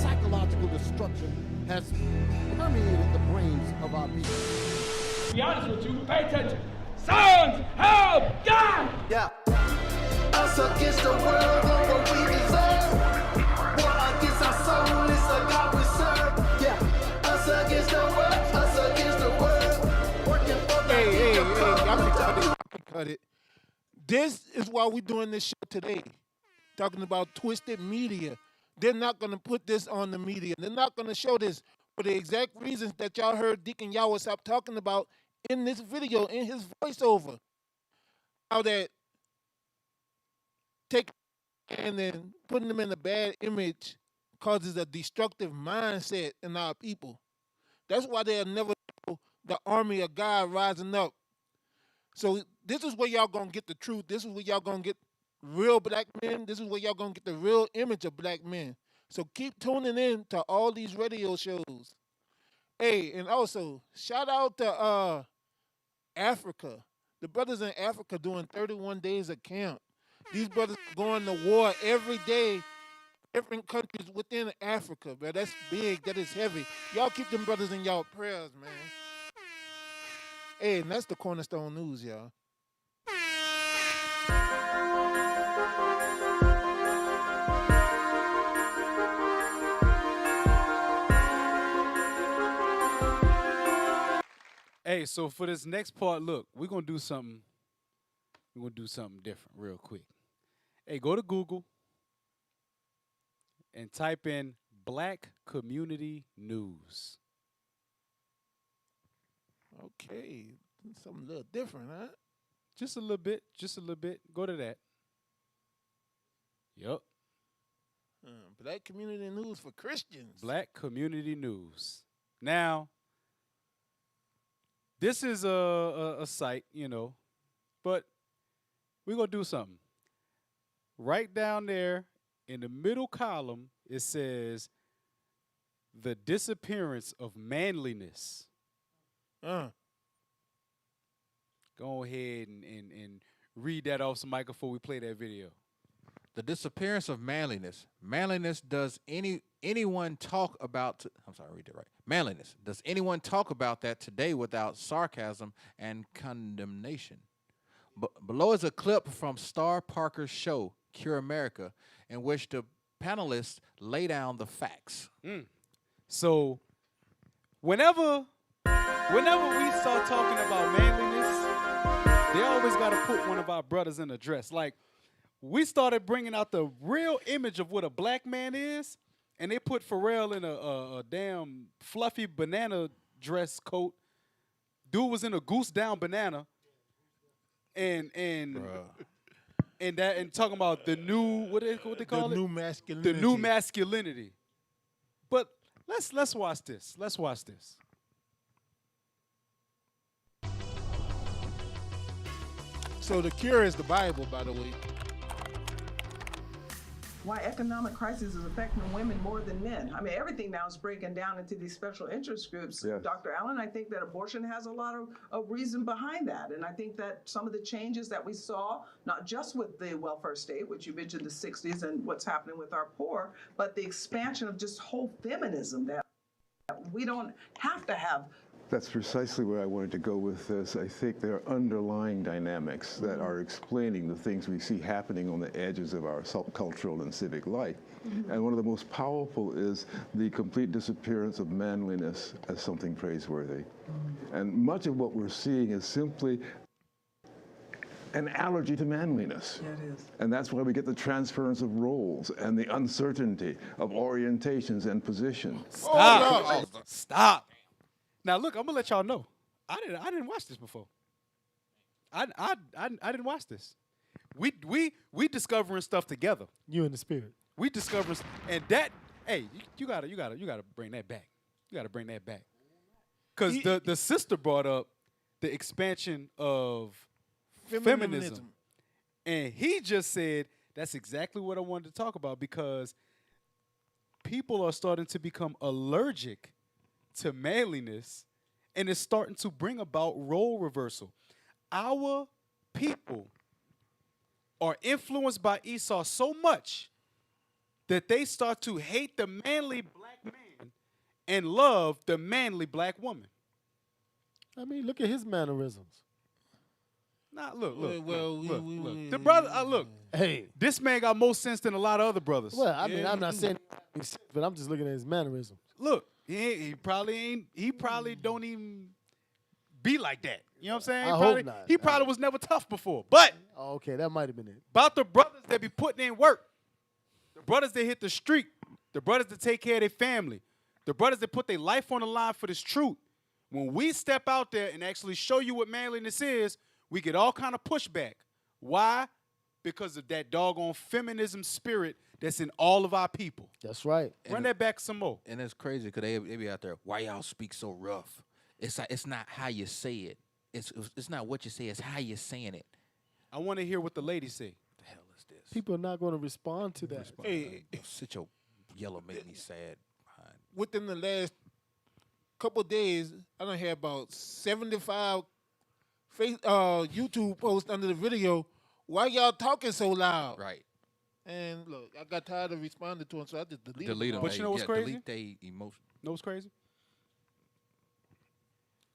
psychological destruction has permeated the brains of our people. To be honest with you, pay attention. Sons of God! Yeah. Us against the world, what we deserve. War against our soul, it's a God we serve. Yeah. Us against the world, us against the world. Working for the Hey, y'all can cut it. This is why we're doing this show today. Talking about twisted media. They're not going to put this on the media. They're not going to show this for the exact reasons that y'all heard Deacon Yawasap talking about in this video, in his voiceover. How that take and then putting them in a bad image causes a destructive mindset in our people. That's why they'll never know the army of God rising up. So this is where y'all going to get the truth. This is where y'all going to get real black men. This is where y'all gonna get the real image of black men. So keep tuning in to all these radio shows. Hey, and also shout out to Africa. The brothers in Africa doing 31 days of camp. These brothers going to war every day, different countries within Africa, bro. That's big. That is heavy. Y'all keep them brothers in y'all prayers, man. Hey, and that's the Cornerstone News, y'all. Hey, so for this next part, look, we're gonna do something. We're gonna do something different real quick. Hey, go to Google and type in Black Community News. Okay, something a little different, huh? Just a little bit. Just a little bit. Go to that. Yup. Black Community News for Christians. Black Community News. Now, this is a site, you know, but we're going to do something. right down there in the middle column, it says the disappearance of manliness. Go ahead and read that off somebody before we play that video. The disappearance of manliness. Manliness, does anyone talk about, I'm sorry, read it right. Manliness. Does anyone talk about that today without sarcasm and condemnation? Below is a clip from Star Parker's show, Cure America, in which the panelists lay down the facts. So whenever we start talking about manliness, they always got to put one of our brothers in a dress. Like, we started bringing out the real image of what a black man is, and they put Pharrell in a damn fluffy banana dress coat. Dude was in a goose down banana, and talking about the new what they call it? New masculinity. The new masculinity. But let's watch this. Let's watch this. So the cure is the Bible, by the way. Why economic crisis is affecting women more than men. I mean, everything now is breaking down into these special interest groups. Yes. Dr. Allen, I think that abortion has a lot of reason behind that. And I think that some of the changes that we saw, not just with the welfare state, which you mentioned the 60s and what's happening with our poor, but the expansion of just whole feminism, that we don't have to have. That's precisely where I wanted to go with this. I think there are underlying dynamics that are explaining the things we see happening on the edges of our cultural and civic life. And one of the most powerful is the complete disappearance of manliness as something praiseworthy. And much of what we're seeing is simply an allergy to manliness. Yeah, it is. And that's why we get the transference of roles and the uncertainty of orientations and positions. Stop. Stop. Now look, I'm gonna let y'all know. I didn't watch this before. I didn't watch this. We discovering stuff together. You in the spirit. We discovering, and that, hey, you gotta bring that back. You gotta bring that back. Cause the sister brought up the expansion of feminism. And he just said that's exactly what I wanted to talk about, because people are starting to become allergic to manliness, and it's starting to bring about role reversal. Our people are influenced by Esau so much that they start to hate the manly black man and love the manly black woman. I mean, look at his mannerisms. Nah, look. The brother, look. Hey, this man got more sense than a lot of other brothers. well, I mean, I'm not saying sense, but I'm just looking at his mannerisms. Look, he probably don't even be like that. You know what I'm saying? I hope not. He probably was never tough before. But Oh, okay, that might have been it. about the brothers that be putting in work, the brothers that hit the street, the brothers that take care of their family, the brothers that put their life on the line for this truth. When we step out there and actually show you what manliness is, we get all kind of pushback. Why? Because of that doggone feminism spirit that's in all of our people. That's right. Run that back some more. And it's crazy because they be out there, why y'all speak so rough? It's not how you say it. It's not what you say, it's how you're saying it. I want to hear what the ladies say. What the hell is this? People are not going to respond to that. Hey, Sit your yellow make me sad. within the last couple of days, I done had about 75 YouTube posts under the video. Why y'all talking so loud? Right. And look, I got tired of responding to them, so I just deleted Delete them. But you know what's crazy? Delete their emotion. Know what's crazy?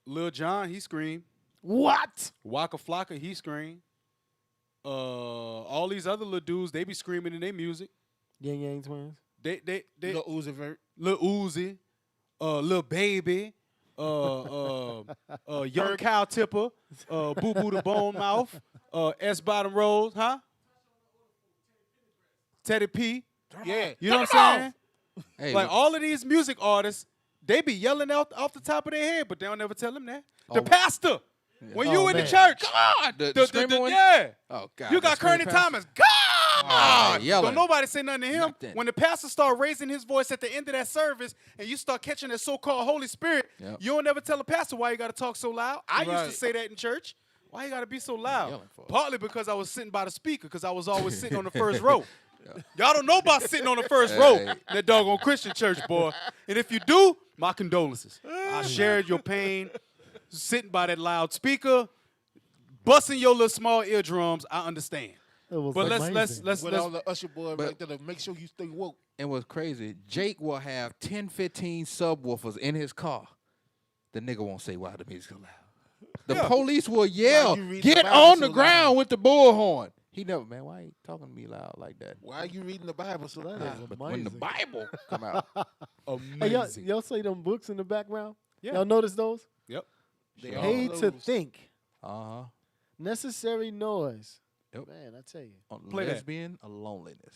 Lil Jon, he screamed. What? Waka Flocka, he screamed. All these other little dudes, they be screaming in their music. Yang Yang Twins. They Lil Uzi Vert. Lil Uzi, Lil Baby, Young Cow Tipper, Boo Boo the Bone Mouth, S Bottom Rose, huh? Teddy P. Yeah. You know what I'm saying? Hey, Like all of these music artists, they be yelling off the top of their head, but they don't never tell them that. The pastor, when you in the man. church, God, the screaming one? yeah. Oh God. You got the screaming Kearney pastor? Thomas. God! yelling. Don't nobody say nothing to him. Nothing. When the pastor start raising his voice at the end of that service and you start catching that so-called Holy Spirit, Yep. you don't ever tell the pastor why you got to talk so loud. I used Right. to say that in church. Why you gotta be so loud? Yelling for? Partly because I was sitting by the speaker, because I was always sitting on the first row. Y'all don't know about sitting on the first row in that doggone Christian church, boy. And if you do, my condolences. I shared your pain, sitting by that loudspeaker, busting your little small eardrums. I understand. was But amazing. let's With all the usher boy right there to make sure you stay woke. And what's crazy, Jake will have 10, 15 subwoofers in his car. The nigga won't say why the music's so loud. The police will yell, you reading get the Bible on the so ground loud?" with the bullhorn. He never, man, why you talking to me loud like that? Why are you reading the Bible so loud? But when the Bible come out, Hey, amazing. y'all see them books in the background? Yeah. Y'all notice those? Yep. They all Paid to closed. think. uh-huh. Necessary noise. Yep. Man, I tell you. Play that. Lesbian loneliness.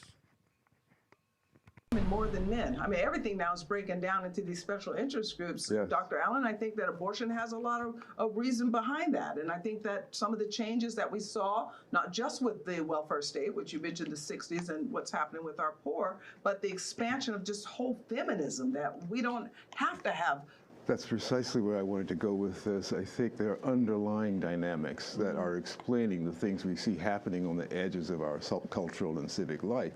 More than men. I mean, everything now is breaking down into these special interest groups. Yes. Dr. Allen, I think that abortion has a lot of reason behind that. And I think that some of the changes that we saw, not just with the welfare state, which you mentioned the 60s and what's happening with our poor, but the expansion of just whole feminism, that we don't have to have. That's precisely where I wanted to go with this. I think there are underlying dynamics that are explaining the things we see happening on the edges of our cultural and civic life.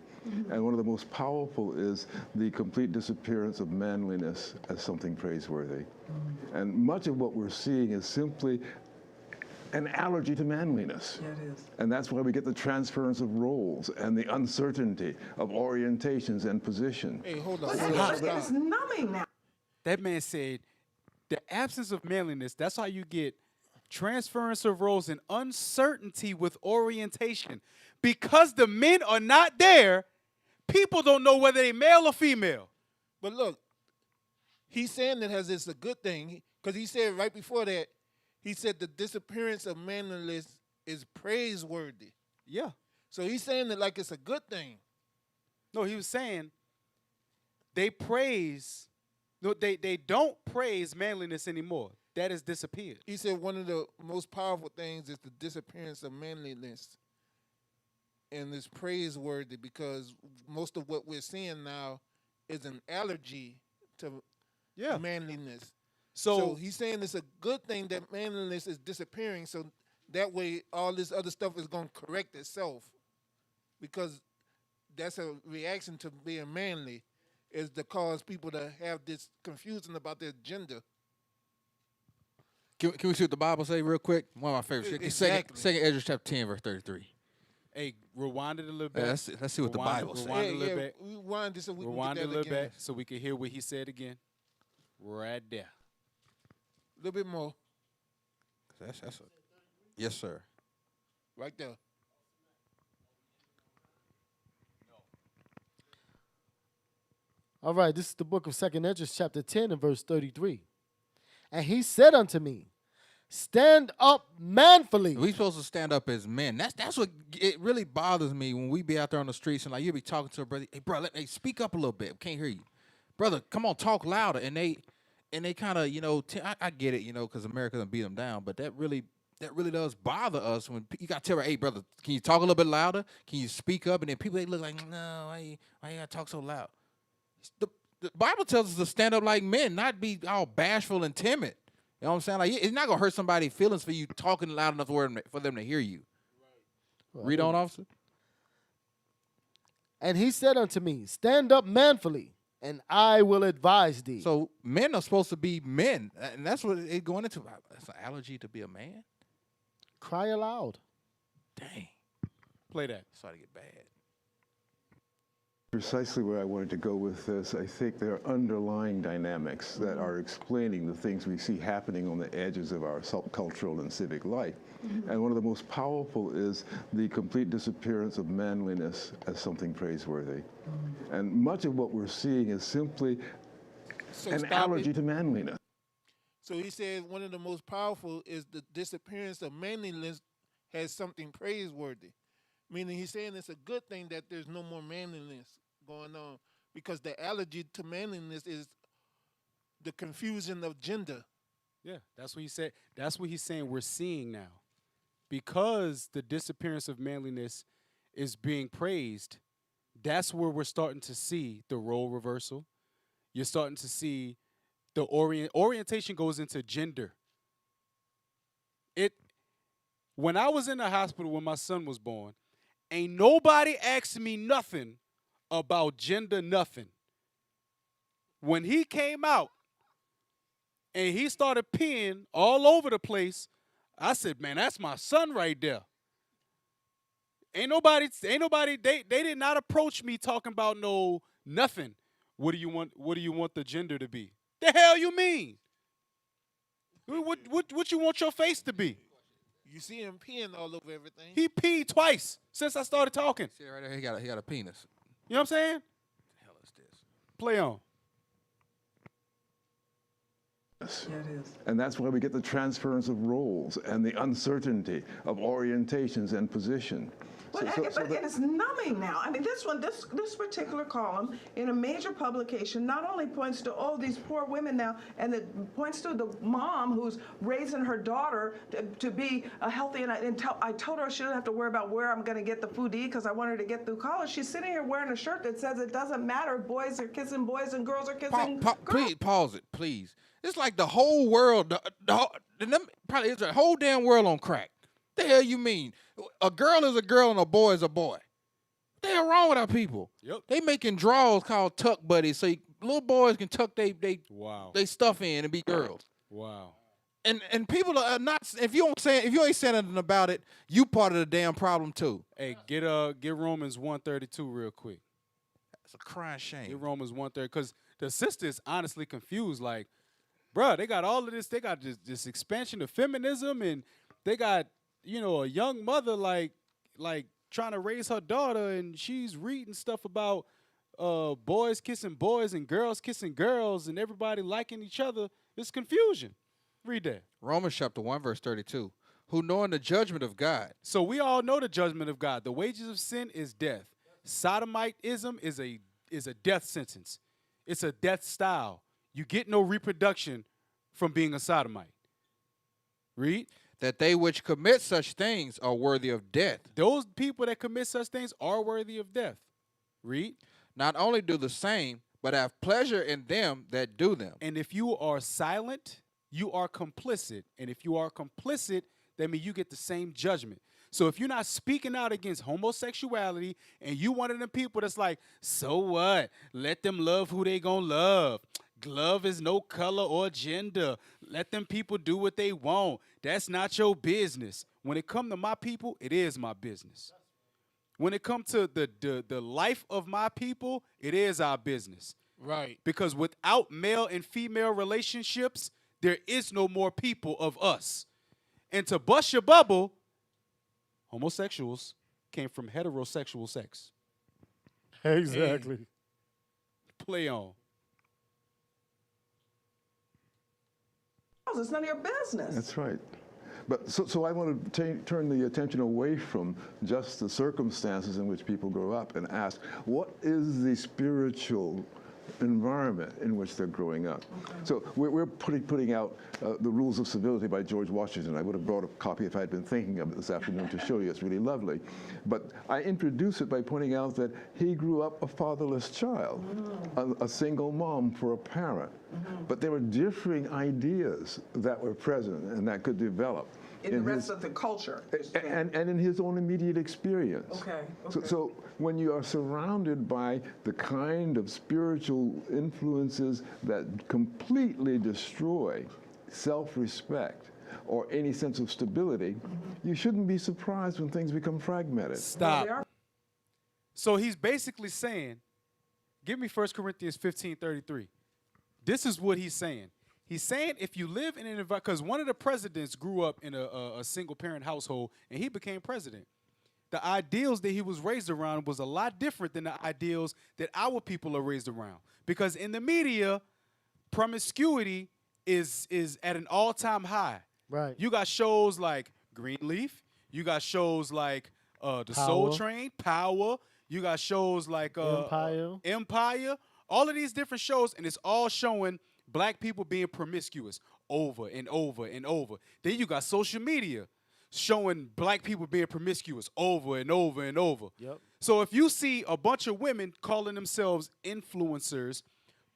And one of the most powerful is the complete disappearance of manliness as something praiseworthy. And much of what we're seeing is simply an allergy to manliness. Yeah, it is. And that's why we get the transference of roles and the uncertainty of orientations and position. Hey, hold on. But hold on, it's stop. numbing now. That man said the absence of manliness, that's how you get transference of roles and uncertainty with orientation. Because the men are not there, people don't know whether they're male or female. But look, he's saying that as it's a good thing, because he said right before that, he said the disappearance of manliness is praiseworthy. Yeah. So he's saying that like it's a good thing. No, he was saying they praise, no, they don't praise manliness anymore. That has disappeared. He said one of the most powerful things is the disappearance of manliness. And it's praiseworthy because most of what we're seeing now is an allergy to manliness. So he's saying it's a good thing that manliness is disappearing, so that way all this other stuff is going to correct itself. Because that's a reaction to being manly, is to cause people to have this confusion about their gender. Can we see what the Bible say real quick? One of my favorite. Exactly. Second Ezra chapter 10, verse 33. Hey, rewind it a little bit. Yeah, let's see what the Bible says. Rewind it a little bit. Rewind this so we Rewind can it get a that little again. bit so we can hear what he said again. Right there. A little bit more. That's a, yes, sir. Right there. All right, this is the book of 2nd Ezra, chapter 10 and verse 33. And he said unto me, stand up manfully. We supposed to stand up as men. That's what it really bothers me when we be out there on the streets and like you be talking to a brother. Hey, bro, speak up a little bit. We can't hear you, brother. Come on, talk louder. And they kind of I get it, because America done beat them down. But that really does bother us when you got to tell her, hey, brother, can you talk a little bit louder? Can you speak up? And then people they look like, no, why you gotta talk so loud? The Bible tells us to stand up like men, not be all bashful and timid. You know what I'm saying? Like, it's not going to hurt somebody's feelings for you talking loud enough for them to hear you. Right. Read on, officer. And he said unto me, stand up manfully, and I will advise thee. So men are supposed to be men, and that's what it's going into. That's an allergy to be a man? Cry aloud. Dang. Play that. Started to get bad. Precisely where I wanted to go with this. I think there are underlying dynamics that are explaining the things we see happening on the edges of our cultural and civic life. And one of the most powerful is the complete disappearance of manliness as something praiseworthy. And much of what we're seeing is simply an allergy to manliness. So he said one of the most powerful is the disappearance of manliness has something praiseworthy. Meaning he's saying it's a good thing that there's no more manliness going on, because the allergy to manliness is the confusion of gender. Yeah, that's what he said. That's what he's saying we're seeing now. Because the disappearance of manliness is being praised, that's where we're starting to see the role reversal. You're starting to see the orientation goes into gender. When I was in the hospital when my son was born, ain't nobody asked me nothing about gender, nothing. When he came out and he started peeing all over the place, I said, man, that's my son right there. Ain't nobody, they did not approach me talking about nothing. What do you want the gender to be? The hell you mean? What you want your face to be? You see him peeing all over everything. He peed twice since I started talking. See right there, he got a penis. You know what I'm saying? What the hell is this? Play on. Yeah, it is. And that's why we get the transference of roles and the uncertainty of orientations and position. But it's numbing now. I mean, this particular column in a major publication not only points to, oh, these poor women now, and it points to the mom who's raising her daughter to be a healthy, and I told her she doesn't have to worry about where I'm going to get the food to eat because I want her to get through college. She's sitting here wearing a shirt that says it doesn't matter if boys are kissing boys and girls are kissing girls. Please, pause it, please. It's like the whole world, probably it's the whole damn world on crack. The hell you mean? A girl is a girl and a boy is a boy. What the hell wrong with our people? Yep. They making drawers called tuck buddies so little boys can tuck they stuff in and be girls. Wow. And people are not. If you ain't saying anything about it, you part of the damn problem too. Hey, get Romans 1:32 real quick. That's a crying shame. Get Romans 1:30 because the sister is honestly confused. Like, bruh, they got all of this. They got this expansion of feminism, and they got a young mother like trying to raise her daughter, and she's reading stuff about boys kissing boys and girls kissing girls and everybody liking each other. It's confusion. Read that. Romans chapter 1 verse 32. Who knowing the judgment of God. So we all know the judgment of God. The wages of sin is death. Sodomitism is a death sentence. It's a death style. You get no reproduction from being a sodomite. Read. That they which commit such things are worthy of death. Those people that commit such things are worthy of death. Read. Not only do the same, but have pleasure in them that do them. And if you are silent, you are complicit. And if you are complicit, that means you get the same judgment. So if you're not speaking out against homosexuality and you one of them people that's like, so what? Let them love who they gonna love. Love is no color or gender. Let them people do what they want. That's not your business. When it come to my people, it is my business. When it come to the life of my people, it is our business. Right. Because without male and female relationships, there is no more people of us. And to bust your bubble, homosexuals came from heterosexual sex. Exactly. Play on. It's none of your business. That's right. But so I want to turn the attention away from just the circumstances in which people grow up and ask, what is the spiritual environment in which they're growing up? Okay. So we're putting out The Rules of Civility by George Washington. I would have brought a copy if I'd been thinking of it this afternoon to show you. It's really lovely. But I introduce it by pointing out that he grew up a fatherless child, a single mom for a parent. But there were differing ideas that were present and that could develop. In the rest of the culture. And in his own immediate experience. Okay. So when you are surrounded by the kind of spiritual influences that completely destroy self-respect or any sense of stability, you shouldn't be surprised when things become fragmented. Stop. So he's basically saying, give me 1 Corinthians 15:33. This is what he's saying. He's saying if you live in an environment, because one of the presidents grew up in a single-parent household, and he became president. The ideals that he was raised around was a lot different than the ideals that our people are raised around. Because in the media, promiscuity is at an all-time high. Right. You got shows like Greenleaf. You got shows like The Soul Train, Power. You got shows like Empire. All of these different shows, and it's all showing black people being promiscuous over and over and over. Then you got social media showing black people being promiscuous over and over and over. Yep. So if you see a bunch of women calling themselves influencers,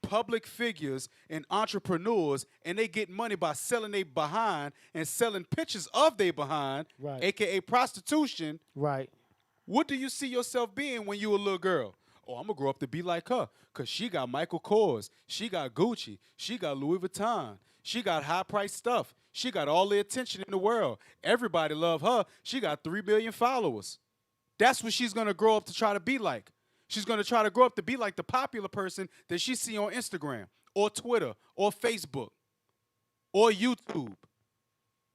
public figures and entrepreneurs, and they get money by selling their behind and selling pictures of their behind, Right. aka prostitution. Right. What do you see yourself being when you a little girl? Oh, I'm gonna grow up to be like her, cause she got Michael Kors, she got Gucci, she got Louis Vuitton, she got high price stuff, she got all the attention in the world. Everybody love her. She got 3 billion followers. That's what she's gonna grow up to try to be like. She's gonna try to grow up to be like the popular person that she see on Instagram or Twitter or Facebook or YouTube.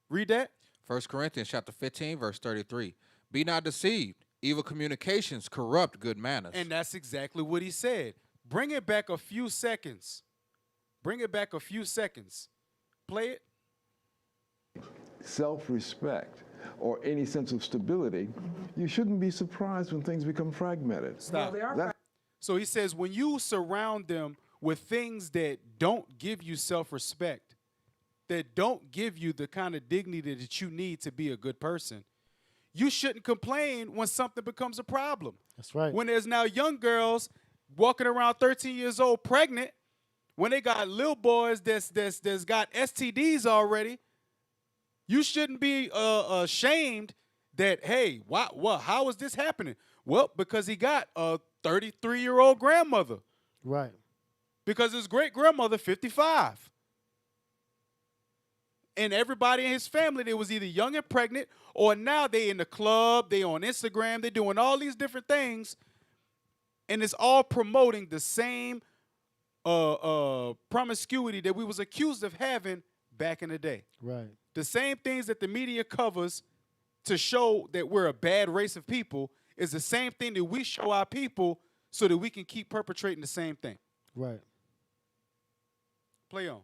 Read that. 1 Corinthians chapter 15, verse 33. Be not deceived. Evil communications corrupt good manners. And that's exactly what he said. Bring it back a few seconds. Bring it back a few seconds. Play it. Self-respect or any sense of stability, you shouldn't be surprised when things become fragmented. Stop. That- So he says, when you surround them with things that don't give you self-respect, that don't give you the kind of dignity that you need to be a good person, you shouldn't complain when something becomes a problem. That's right. When there's now young girls walking around 13 years old pregnant, when they got little boys that's got STDs already, you shouldn't be ashamed that, hey, how is this happening? Well, because he got a 33-year-old grandmother. Right. Because his great-grandmother, 55. And everybody in his family, they was either young and pregnant, or now they in the club, they on Instagram, they doing all these different things, and it's all promoting the same promiscuity that we was accused of having back in the day. Right. The same things that the media covers to show that we're a bad race of people is the same thing that we show our people so that we can keep perpetrating the same thing. Right. Play on.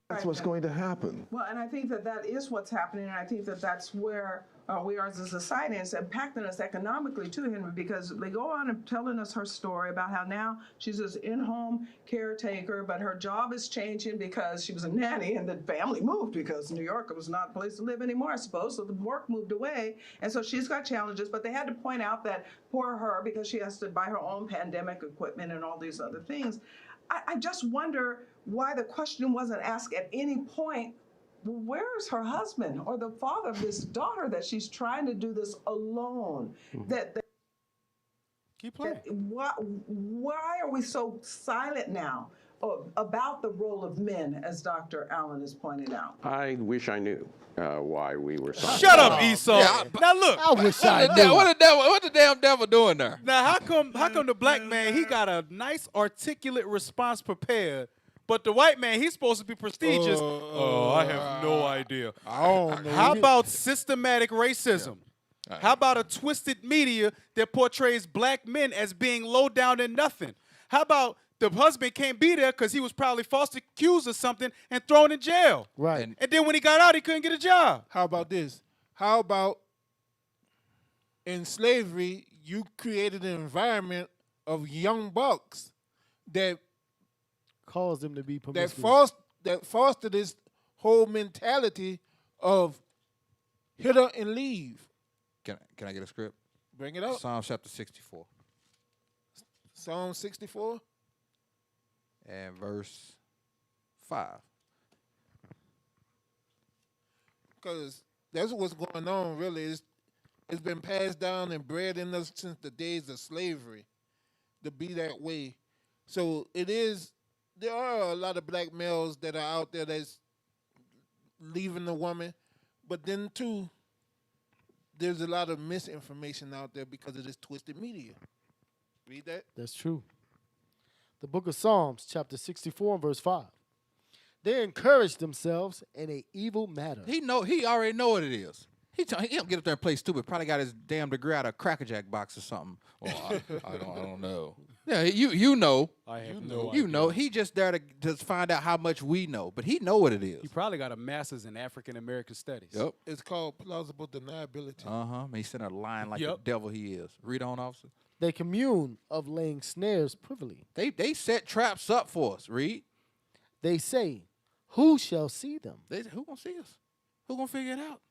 That's what's going to happen. Well, and I think that that is what's happening, and I think that that's where we are as a society, and it's impacting us economically too, Henry, because they go on and telling us her story about how now she's this in-home caretaker, but her job is changing because she was a nanny, and the family moved because New York was not a place to live anymore, I suppose, so the work moved away, and so she's got challenges, but they had to point out that poor her, because she has to buy her own pandemic equipment and all these other things. I just wonder why the question wasn't asked at any point, where's her husband or the father of this daughter that she's trying to do this alone? Keep playing. Why are we so silent now about the role of men, as Dr. Allen has pointed out? I wish I knew why we were silent. Shut up, Esau. Now look. I wish I knew. What the damn devil doing there? Now how come the black man, he got a nice articulate response prepared, but the white man, he's supposed to be prestigious? I have no idea. I don't know. How about systematic racism? How about a twisted media that portrays black men as being low down and nothing? How about the husband can't be there because he was probably falsely accused of something and thrown in jail? Right. And then when he got out, he couldn't get a job. How about this? How about in slavery, you created an environment of young bucks that Cause them to be promiscuous. that foster this whole mentality of hit her and leave. Can I get a script? Bring it up. Psalm chapter 64 Psalm 64. and verse 5. Because that's what's going on, really. It's been passed down and bred in us since the days of slavery to be that way. So there are a lot of black males that are out there that's leaving the woman. But then, too, there's a lot of misinformation out there because of this twisted media. Read that. That's true. The book of Psalms, chapter 64 and verse 5. They encourage themselves in an evil matter. He already know what it is. He don't get up there and play stupid. Probably got his damn degree out of a Cracker Jack box or something. Well, I don't know. Yeah, you know. I have no idea. You know. He just there to find out how much we know, but he know what it is. He probably got a master's in African American studies. Yep. It's called plausible deniability. He's sitting there lying like the devil he is. Read on, officer. They commune of laying snares privily. They set traps up for us. Read. They say, who shall see them? Who gonna see us? Who gonna figure it out?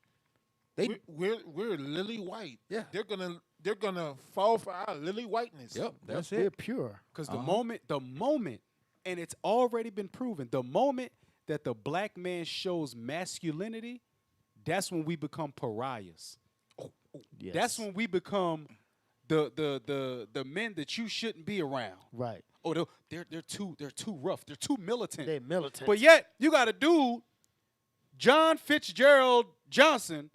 we're lily white. Yeah. They're gonna fall for our lily whiteness. Yep, that's We're it. pure. Because the moment, and it's already been proven, the moment that the black man shows masculinity, that's when we become pariahs. Yes. That's when we become the men that you shouldn't be around. Right. Oh, they're too rough. They're too militant. They're militant. But yet you got a dude, John Fitzgerald Johnson,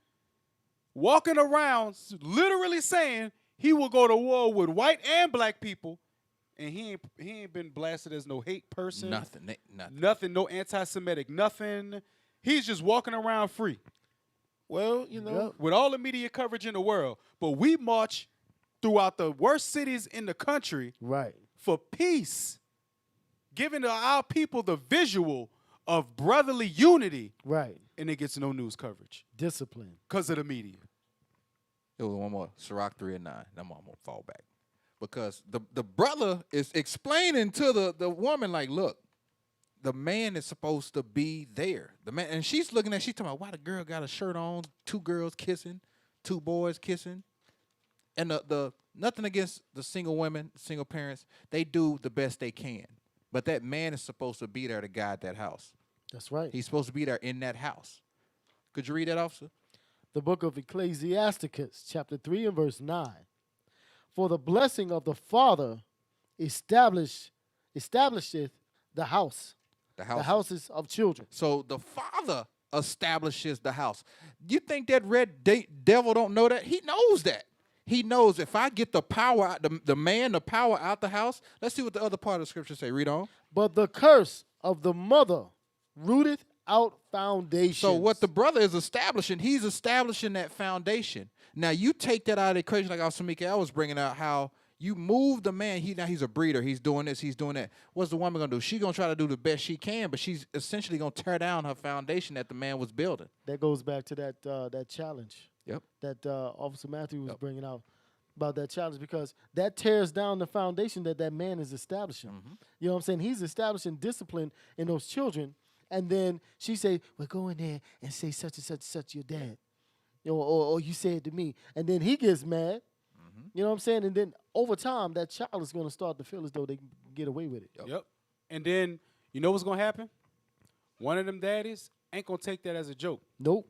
walking around literally saying he will go to war with white and black people, and he ain't been blasted as no hate person. Nothing. No anti-Semitic. Nothing. He's just walking around free. Well, you know, with all the media coverage in the world, but we march throughout the worst cities in the country, right, for peace, giving to our people the visual of brotherly unity, right, and it gets no news coverage. Discipline. Because of the media. There was one more, Sirach 3 and 9. I'm gonna fall back. Because the brother is explaining to the woman, like, look, the man is supposed to be there. The man, and she's talking about why the girl got a shirt on, 2 girls kissing, 2 boys kissing. And the nothing against the single women, single parents, they do the best they can. But that man is supposed to be there to guide that house. That's right. He's supposed to be there in that house. Could you read that, officer? The book of Ecclesiasticus, chapter 3 and verse 9. For the blessing of the father establisheth the house. The houses of children. So the father establishes the house. You think that red devil don't know that? He knows that. He knows if I get the power out, the power out the house. Let's see what the other part of the scripture say. Read on. But the curse of the mother rooteth out foundations. So what the brother is establishing, he's establishing that foundation. Now you take that out of the equation, like I was bringing out how you move the man. He's a breeder. He's doing this. He's doing that. What's the woman gonna do? She's gonna try to do the best she can, but she's essentially gonna tear down her foundation that the man was building. That goes back to that challenge. Yep. That Officer Matthew was bringing out about that challenge, because that tears down the foundation that man is establishing. Mm-hmm. You know what I'm saying? He's establishing discipline in those children, and then she say, "Well, go in there and say such and such and such your dad." Or you say it to me, and then he gets mad. You know what I'm saying? And then over time, that child is going to start to feel as though they can get away with it. Yep. And then, you know what's going to happen? One of them daddies ain't going to take that as a joke. Nope.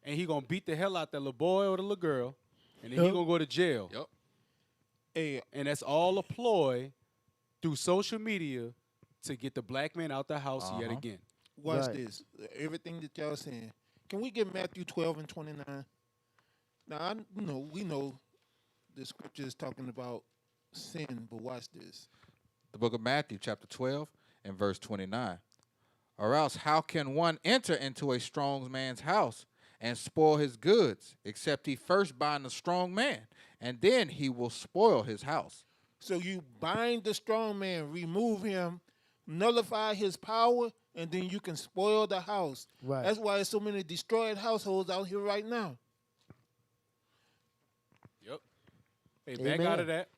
And he going to beat the hell out that little boy or the little girl, and then he going to go to jail. Yep. And that's all a ploy through social media to get the black man out the house yet again. Watch this. Everything that y'all saying. Can we get Matthew 12 and 29? Now, we know the scripture is talking about sin, but watch this. The book of Matthew, chapter 12 and verse 29. Or else how can one enter into a strong man's house and spoil his goods, except he first bind the strong man, and then he will spoil his house. So you bind the strong man, remove him, nullify his power, and then you can spoil the house. Right. That's why there's so many destroyed households out here right now. Yep. Hey, back out of that.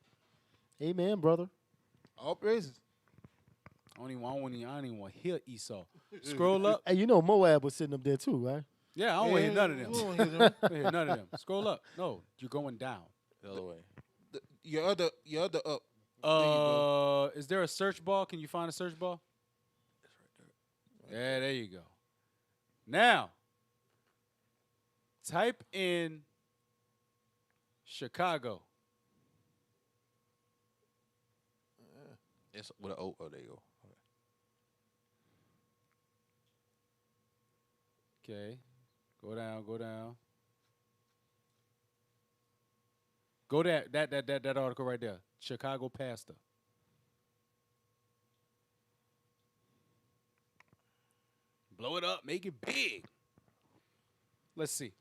Amen, brother. All praises. I don't even want to hear Esau. Scroll up. Hey, you know Moab was sitting up there too, right? Yeah, I don't want to hear none of them. We don't hear them. I don't hear none of them. Scroll up. No, you're going down. The other way. Your other up. Is there a search bar? Can you find a search bar? Yeah, there you go. Now, type in Chicago. It's with an O. Oh, there you go. Okay. Go down. Go that article right there. Chicago pastor. Blow it up, make it big. Let's see.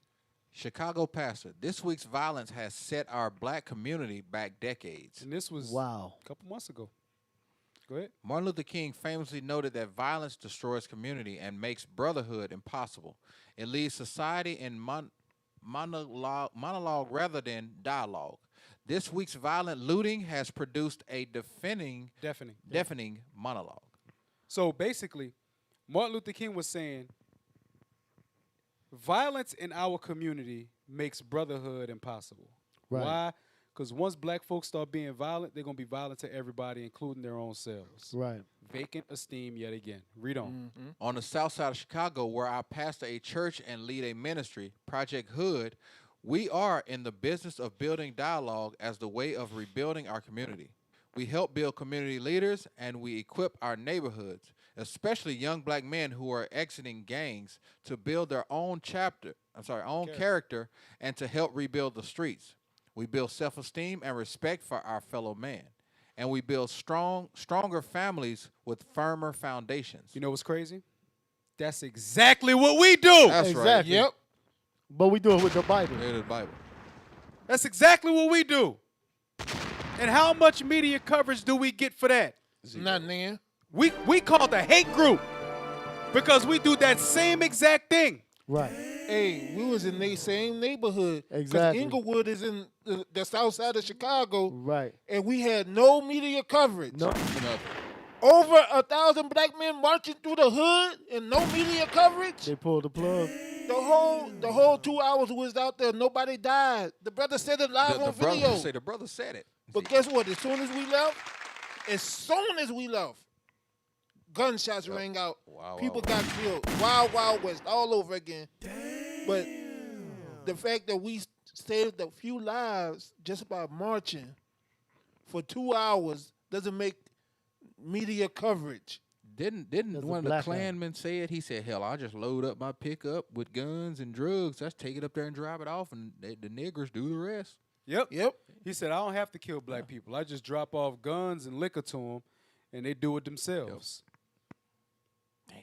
Chicago pastor. This week's violence has set our black community back decades. And this was a couple months ago. Go ahead. Martin Luther King famously noted that violence destroys community and makes brotherhood impossible. It leaves society in monologue rather than dialogue. This week's violent looting has produced a deafening monologue. So basically, Martin Luther King was saying violence in our community makes brotherhood impossible. Right. Why? Because once black folks start being violent, they're going to be violent to everybody, including their own selves. Right. Vacant esteem yet again. Read on. On the south side of Chicago, where I pastor a church and lead a ministry, Project Hood, we are in the business of building dialogue as the way of rebuilding our community. We help build community leaders, and we equip our neighborhoods, especially young black men who are exiting gangs, to build their own character, and to help rebuild the streets. We build self-esteem and respect for our fellow man, and we build stronger families with firmer foundations. You know what's crazy? That's exactly what we do. That's right. Exactly. Yep. But we do it with the Bible. It is the Bible. That's exactly what we do. And how much media coverage do we get for that? Not then. We call the hate group because we do that same exact thing. Right. Hey, we was in the same neighborhood. Exactly. Inglewood is in the south side of Chicago. Right. And we had no media coverage. No. Over 1,000 black men marching through the hood and no media coverage. They pulled the plug. The whole 2 hours we was out there, nobody died. The brother said it live on video. The brother said it. But guess what? As soon as we left, gunshots rang out. People got killed. Wild, Wild West all over again. But the fact that we saved a few lives just by marching for 2 hours doesn't make media coverage. Didn't one of the Klanmen say it? He said, hell, I'll just load up my pickup with guns and drugs. Let's take it up there and drive it off, and the niggers do the rest. Yep. Yep. He said, I don't have to kill black people. I just drop off guns and liquor to them, and they do it themselves. Damn.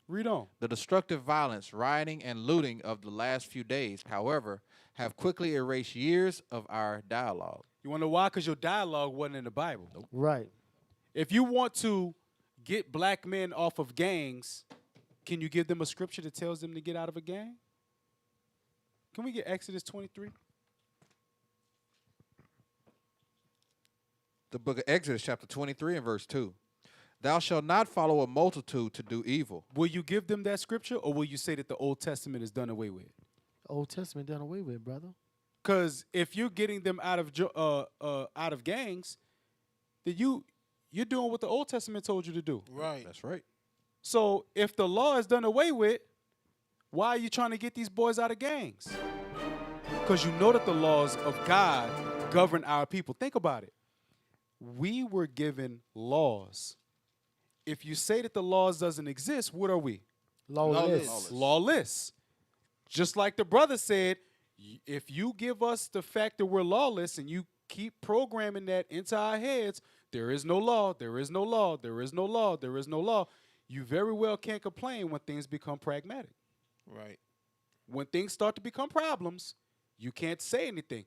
Read on. The destructive violence, rioting, and looting of the last few days, however, have quickly erased years of our dialogue. You want to know why? Because your dialogue wasn't in the Bible. Nope. Right. If you want to get black men off of gangs, can you give them a scripture that tells them to get out of a gang? Can we get Exodus 23? The book of Exodus, chapter 23 and verse 2. Thou shalt not follow a multitude to do evil. Will you give them that scripture, or will you say that the Old Testament is done away with? Old Testament done away with, brother. Because if you're getting them out of gangs, then you're doing what the Old Testament told you to do. Right. That's right. So if the law is done away with, why are you trying to get these boys out of gangs? Because you know that the laws of God govern our people. Think about it. We were given laws. If you say that the laws doesn't exist, what are we? Lawless. Lawless. Just like the brother said, if you give us the fact that we're lawless and you keep programming that into our heads, there is no law, there is no law, there is no law, there is no law, you very well can't complain when things become pragmatic. Right. When things start to become problems, you can't say anything.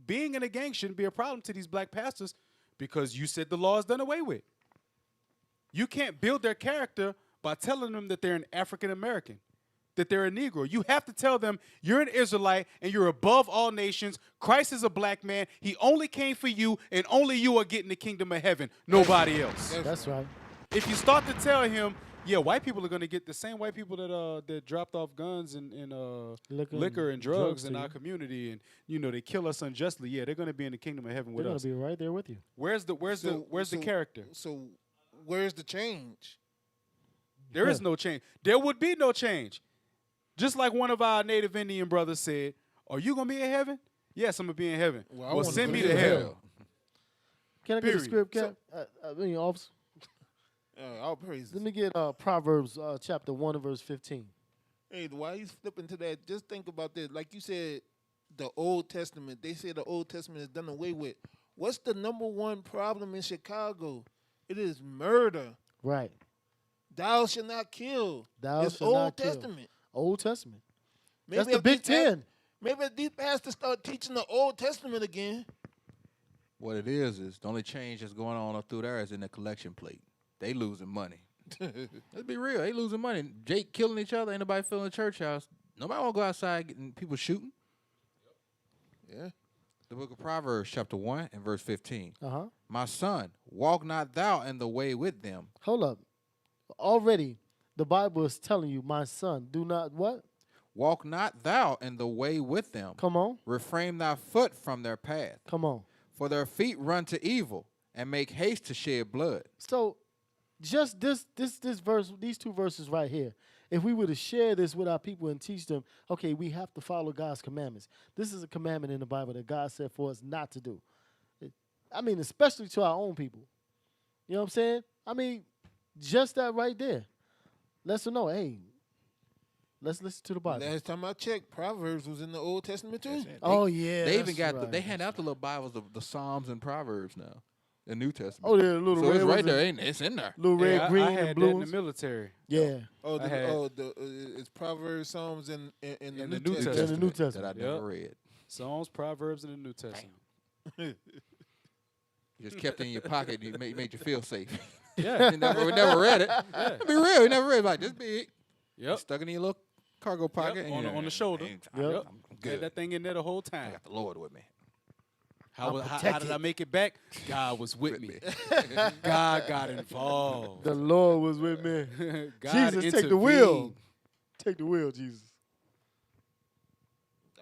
Being in a gang shouldn't be a problem to these black pastors because you said the law is done away with. You can't build their character by telling them that they're an African American, that they're a Negro. You have to tell them you're an Israelite and you're above all nations. Christ is a black man. He only came for you, and only you are getting the kingdom of heaven, nobody else. That's right. If you start to tell him, yeah, white people are going to get the same white people that dropped off guns and liquor and drugs in our community, and they kill us unjustly. Yeah, they're going to be in the kingdom of heaven with us. They're going to be right there with you. Where's the character? So where's the change? There is no change. There would be no change. Just like one of our native Indian brothers said, "Are you going to be in heaven?" Yes, I'm going to be in heaven. Well, send me to hell. Can I get a script, Cap? Officer. All praises. Let me get Proverbs chapter 1 and verse 15. Hey, while he's flipping to that, just think about this. Like you said, the Old Testament, they say the Old Testament is done away with. What's the number one problem in Chicago? It is murder. Right. Thou shalt not kill. Thou shalt Old not kill. Testament. Old Testament. Maybe That's the Big Ten. Maybe if these pastors start teaching the Old Testament again. What it is the only change that's going on up through there is in the collection plate. They losing money. Let's be real. They losing money. Jake killing each other. Ain't nobody filling the church house. Nobody want to go outside getting people shooting. Yeah. The book of Proverbs, chapter 1 and verse 15. My son, walk not thou in the way with them. Hold up. Already, the Bible is telling you, my son, do not what? Walk not thou in the way with them. Come on. Refrain thy foot from their path. Come on. For their feet run to evil and make haste to shed blood. So just this verse, these two verses right here, if we were to share this with our people and teach them, okay, we have to follow God's commandments. This is a commandment in the Bible that God said for us not to do. I mean, especially to our own people. You know what I'm saying? I mean, just that right there lets them know, hey, let's listen to the Bible. Last time I checked, Proverbs was in the Old Testament too. Oh, yeah. They even that's got right. they hand out the little Bibles of the Psalms and Proverbs now. The New Testament. Oh, yeah, little so red it's right ones there, in- ain't it? It's in there. Little red, Yeah, green, I had and blue that in ones. the military. Yeah. Oh, I had- it's Proverbs, Psalms, and in the In New the New Testament. In the New That I Testament. never Yep. read. Psalms, Proverbs, and the New Testament. You just kept it in your pocket. And it made you feel safe. Yeah. we never read it. Yeah. Be real, we never read it. Like this big. Yep. Stuck it in your little cargo pocket. Yep, and on the- you're on the shoulder. I'm Yep. good. Had that thing in there the whole I time. got the Lord with me. How did I make it back? God was with me. God got involved. The Lord was with me. God Jesus, take the wheel. intervened. Take the wheel, Jesus.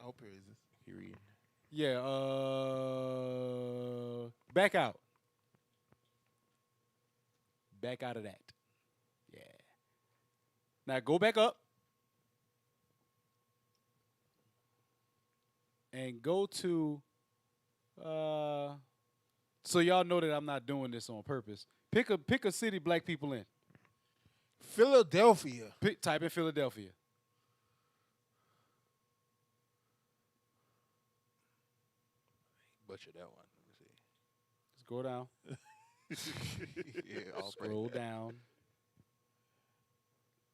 All praises. You read. Yeah, back out. Back out of that. Yeah. Now go back up. And go to so y'all know that I'm not doing this on purpose. Pick a city black people in. Philadelphia. Type in Philadelphia. Butcher that one. Let me Scroll down. see. Yeah, all Scroll down.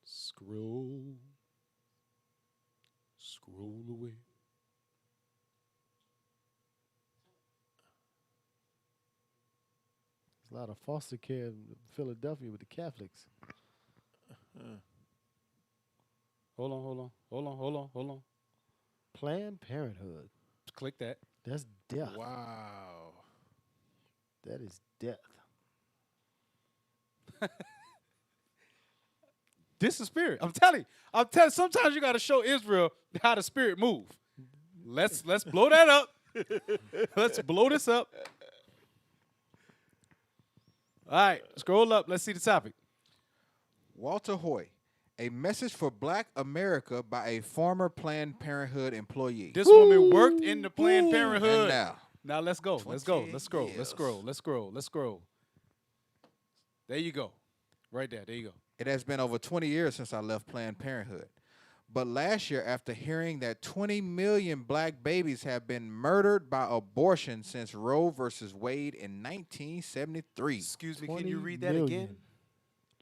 Scroll. Scroll away. There's a lot of foster care in Philadelphia with the Catholics. Hold on. Planned Parenthood. Click that. That's death. Wow. That is death. This is spirit. I'm telling you. Sometimes you got to show Israel how the spirit move. Let's blow that up. Let's blow this up. All right, scroll up. Let's see the topic. Walter Hoy, a message for Black America by a former Planned Parenthood employee. This woman worked in the Planned Parenthood. And now let's go. Let's go. 20 Let's scroll. years. Let's scroll. Let's scroll. There you go. Right there. There you go. It has been over 20 years since I left Planned Parenthood. But last year, after hearing that 20 million black babies have been murdered by abortion since Roe versus Wade in 1973. Excuse me, 20 can you read that million. again?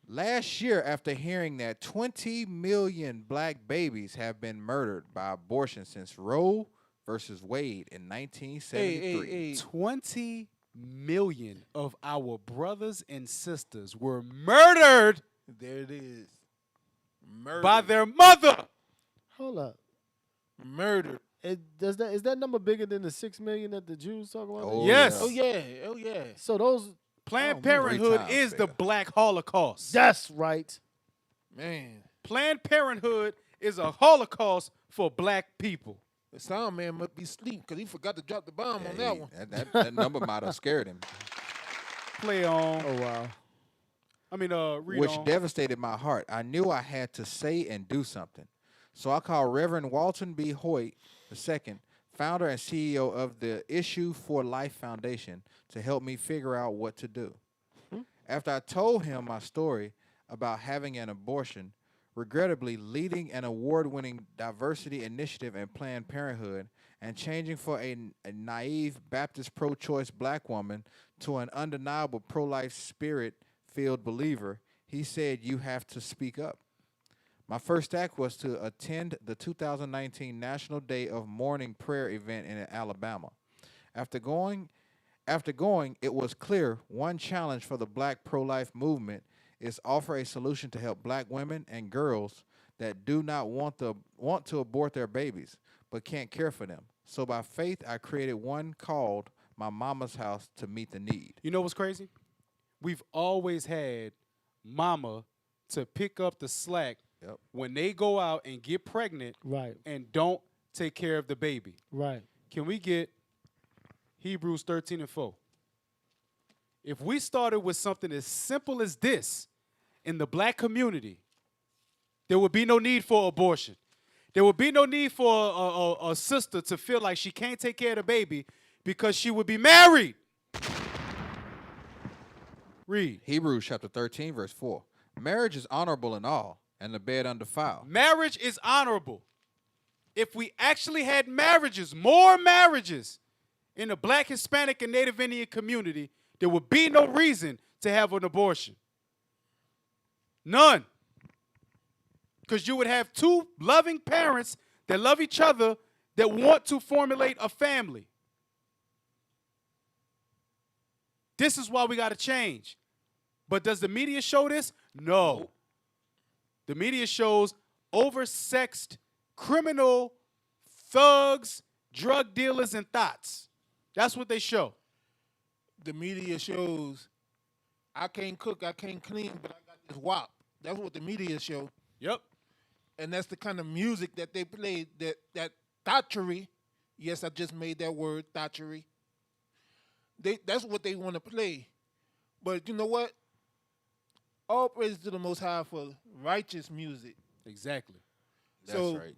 Last year, after hearing that 20 million black babies have been murdered by abortion since Roe versus Wade in 1973. 20 million of our brothers and sisters were murdered There it is. Murder. by their mother. Hold up. Murder. Is that number bigger than the 6 million that the Jews talk about? Oh, Yes. Oh yeah. Oh yeah. So those. Planned Oh, man. Parenthood times is the bigger. black Holocaust. That's right. Man. Planned Parenthood is a Holocaust for black people. The sound man must be asleep because he forgot to drop the bomb on that one. That number might have scared him. Play on. Oh wow. Read Which on. devastated my heart. I knew I had to say and do something. So I called Reverend Walton B. Hoyt II, founder and CEO of the Issue for Life Foundation, to help me figure out what to do. After I told him my story about having an abortion, regrettably leading an award-winning diversity initiative in Planned Parenthood, and changing for a naive Baptist pro-choice black woman to an undeniable pro-life spirit-filled believer, he said, "You have to speak up." My first act was to attend the 2019 National Day of Mourning Prayer event in Alabama. After going, it was clear one challenge for the black pro-life movement is offer a solution to help black women and girls that do not want to abort their babies, but can't care for them. So by faith, I created one called My Mama's House to meet the need. You know what's crazy? We've always had mama to pick up the slack Yep. when they go out and get pregnant Right. and don't take care of the baby. Right. Can we get Hebrews 13:4? If we started with something as simple as this in the black community, there would be no need for abortion. There would be no need for a sister to feel like she can't take care of the baby because she would be married. Read. Hebrews chapter 13, verse 4. Marriage is honorable in all, and the bed undefiled. Marriage is honorable. If we actually had marriages, more marriages in the black, Hispanic, and Native Indian community, there would be no reason to have an abortion. None. Because you would have two loving parents that love each other that want to formulate a family. This is why we got to change. But does the media show this? No. The media shows oversexed criminal thugs, drug dealers, and thoughts. That's what they show. The media shows I can't cook, I can't clean, but I got this wop. That's what the media show. Yep. And that's the kind of music that they play, that thottery. Yes, I just made that word, thottery. That's what they want to play. But you know what? All praise to the Most High for righteous music. Exactly. That's right.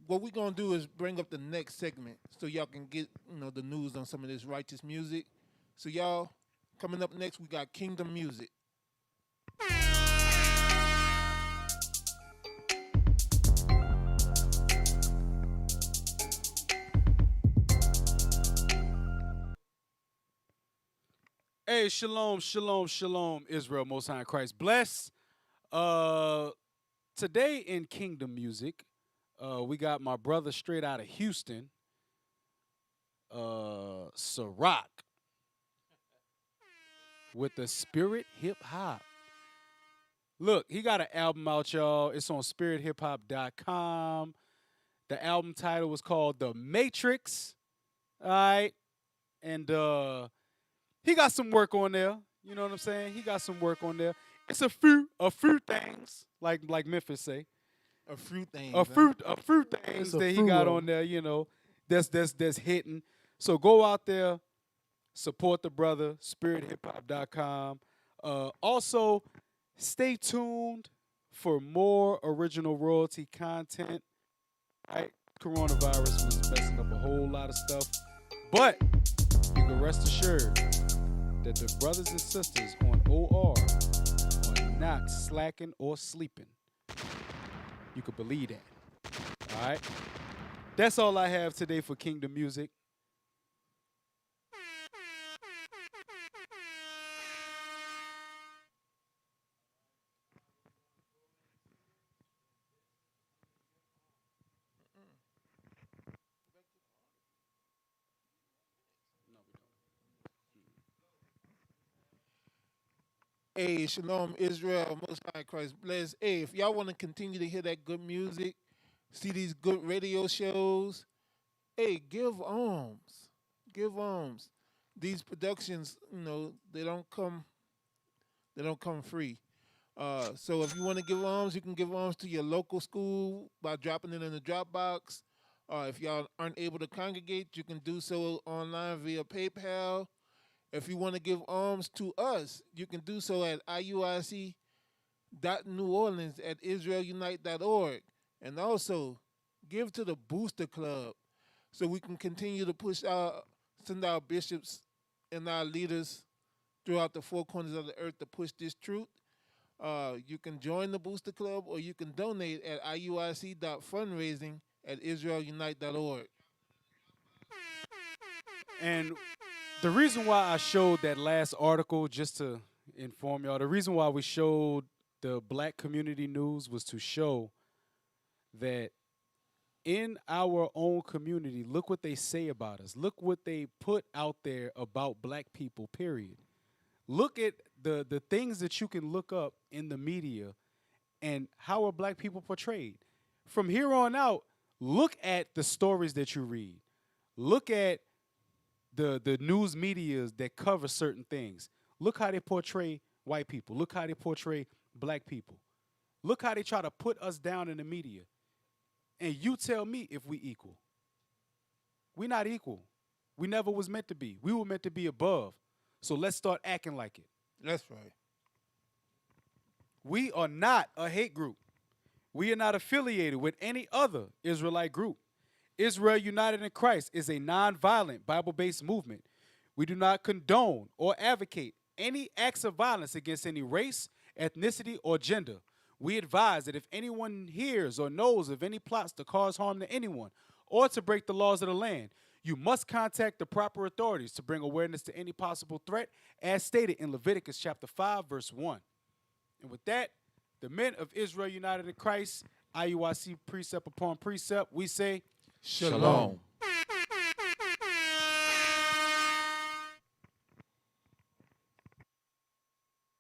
What we're going to do is bring up the next segment so y'all can get the news on some of this righteous music. So y'all, coming up next, we got Kingdom Music. Hey, shalom, shalom, shalom, Israel, Most High in Christ. Bless. Today in Kingdom Music, we got my brother straight out of Houston, Ciroc, with the Spirit Hip Hop. Look, he got an album out, y'all. It's on spirithiphop.com. The album title was called The Matrix. All right. And he got some work on there. You know what I'm saying? He got some work on there. It's a few things, like Memphis say. A few things. A few things that he got on there, that's hitting. So go out there, support the brother, spirithiphop.com. Also, stay tuned for more original royalty content. Right? Coronavirus was messing up a whole lot of stuff. But you can rest assured that the brothers and sisters on OR are not slacking or sleeping. You could believe that. All right? That's all I have today for Kingdom Music. Hey, shalom, Israel, Most High Christ bless. Hey, if y'all want to continue to hear that good music, see these good radio shows, hey, give alms. Give alms. These productions, they don't come free. So if you want to give alms, you can give alms to your local school by dropping it in the Dropbox. If y'all aren't able to congregate, you can do so online via PayPal. If you want to give alms to us, you can do so at iuic.neworleans@israelunite.org. And also, give to the Booster Club so we can continue to send our bishops and our leaders throughout the four corners of the earth to push this truth. You can join the Booster Club or you can donate at iuic.fundraising@israelunite.org. And the reason why I showed that last article, just to inform y'all, the reason why we showed the black community news was to show that in our own community, look what they say about us. Look what they put out there about black people, period. Look at the things that you can look up in the media and how are black people portrayed. From here on out, look at the stories that you read. Look at the news medias that cover certain things. Look how they portray white people. Look how they portray black people. Look how they try to put us down in the media. And you tell me if we equal. We not equal. We never was meant to be. We were meant to be above. So let's start acting like it. That's right. We are not a hate group. We are not affiliated with any other Israelite group. Israel United in Christ is a nonviolent Bible-based movement. We do not condone or advocate any acts of violence against any race, ethnicity, or gender. We advise that if anyone hears or knows of any plots to cause harm to anyone or to break the laws of the land, you must contact the proper authorities to bring awareness to any possible threat, as stated in Leviticus chapter 5, verse 1. And with that, the men of Israel United in Christ, IUIC precept upon precept, we say, Shalom.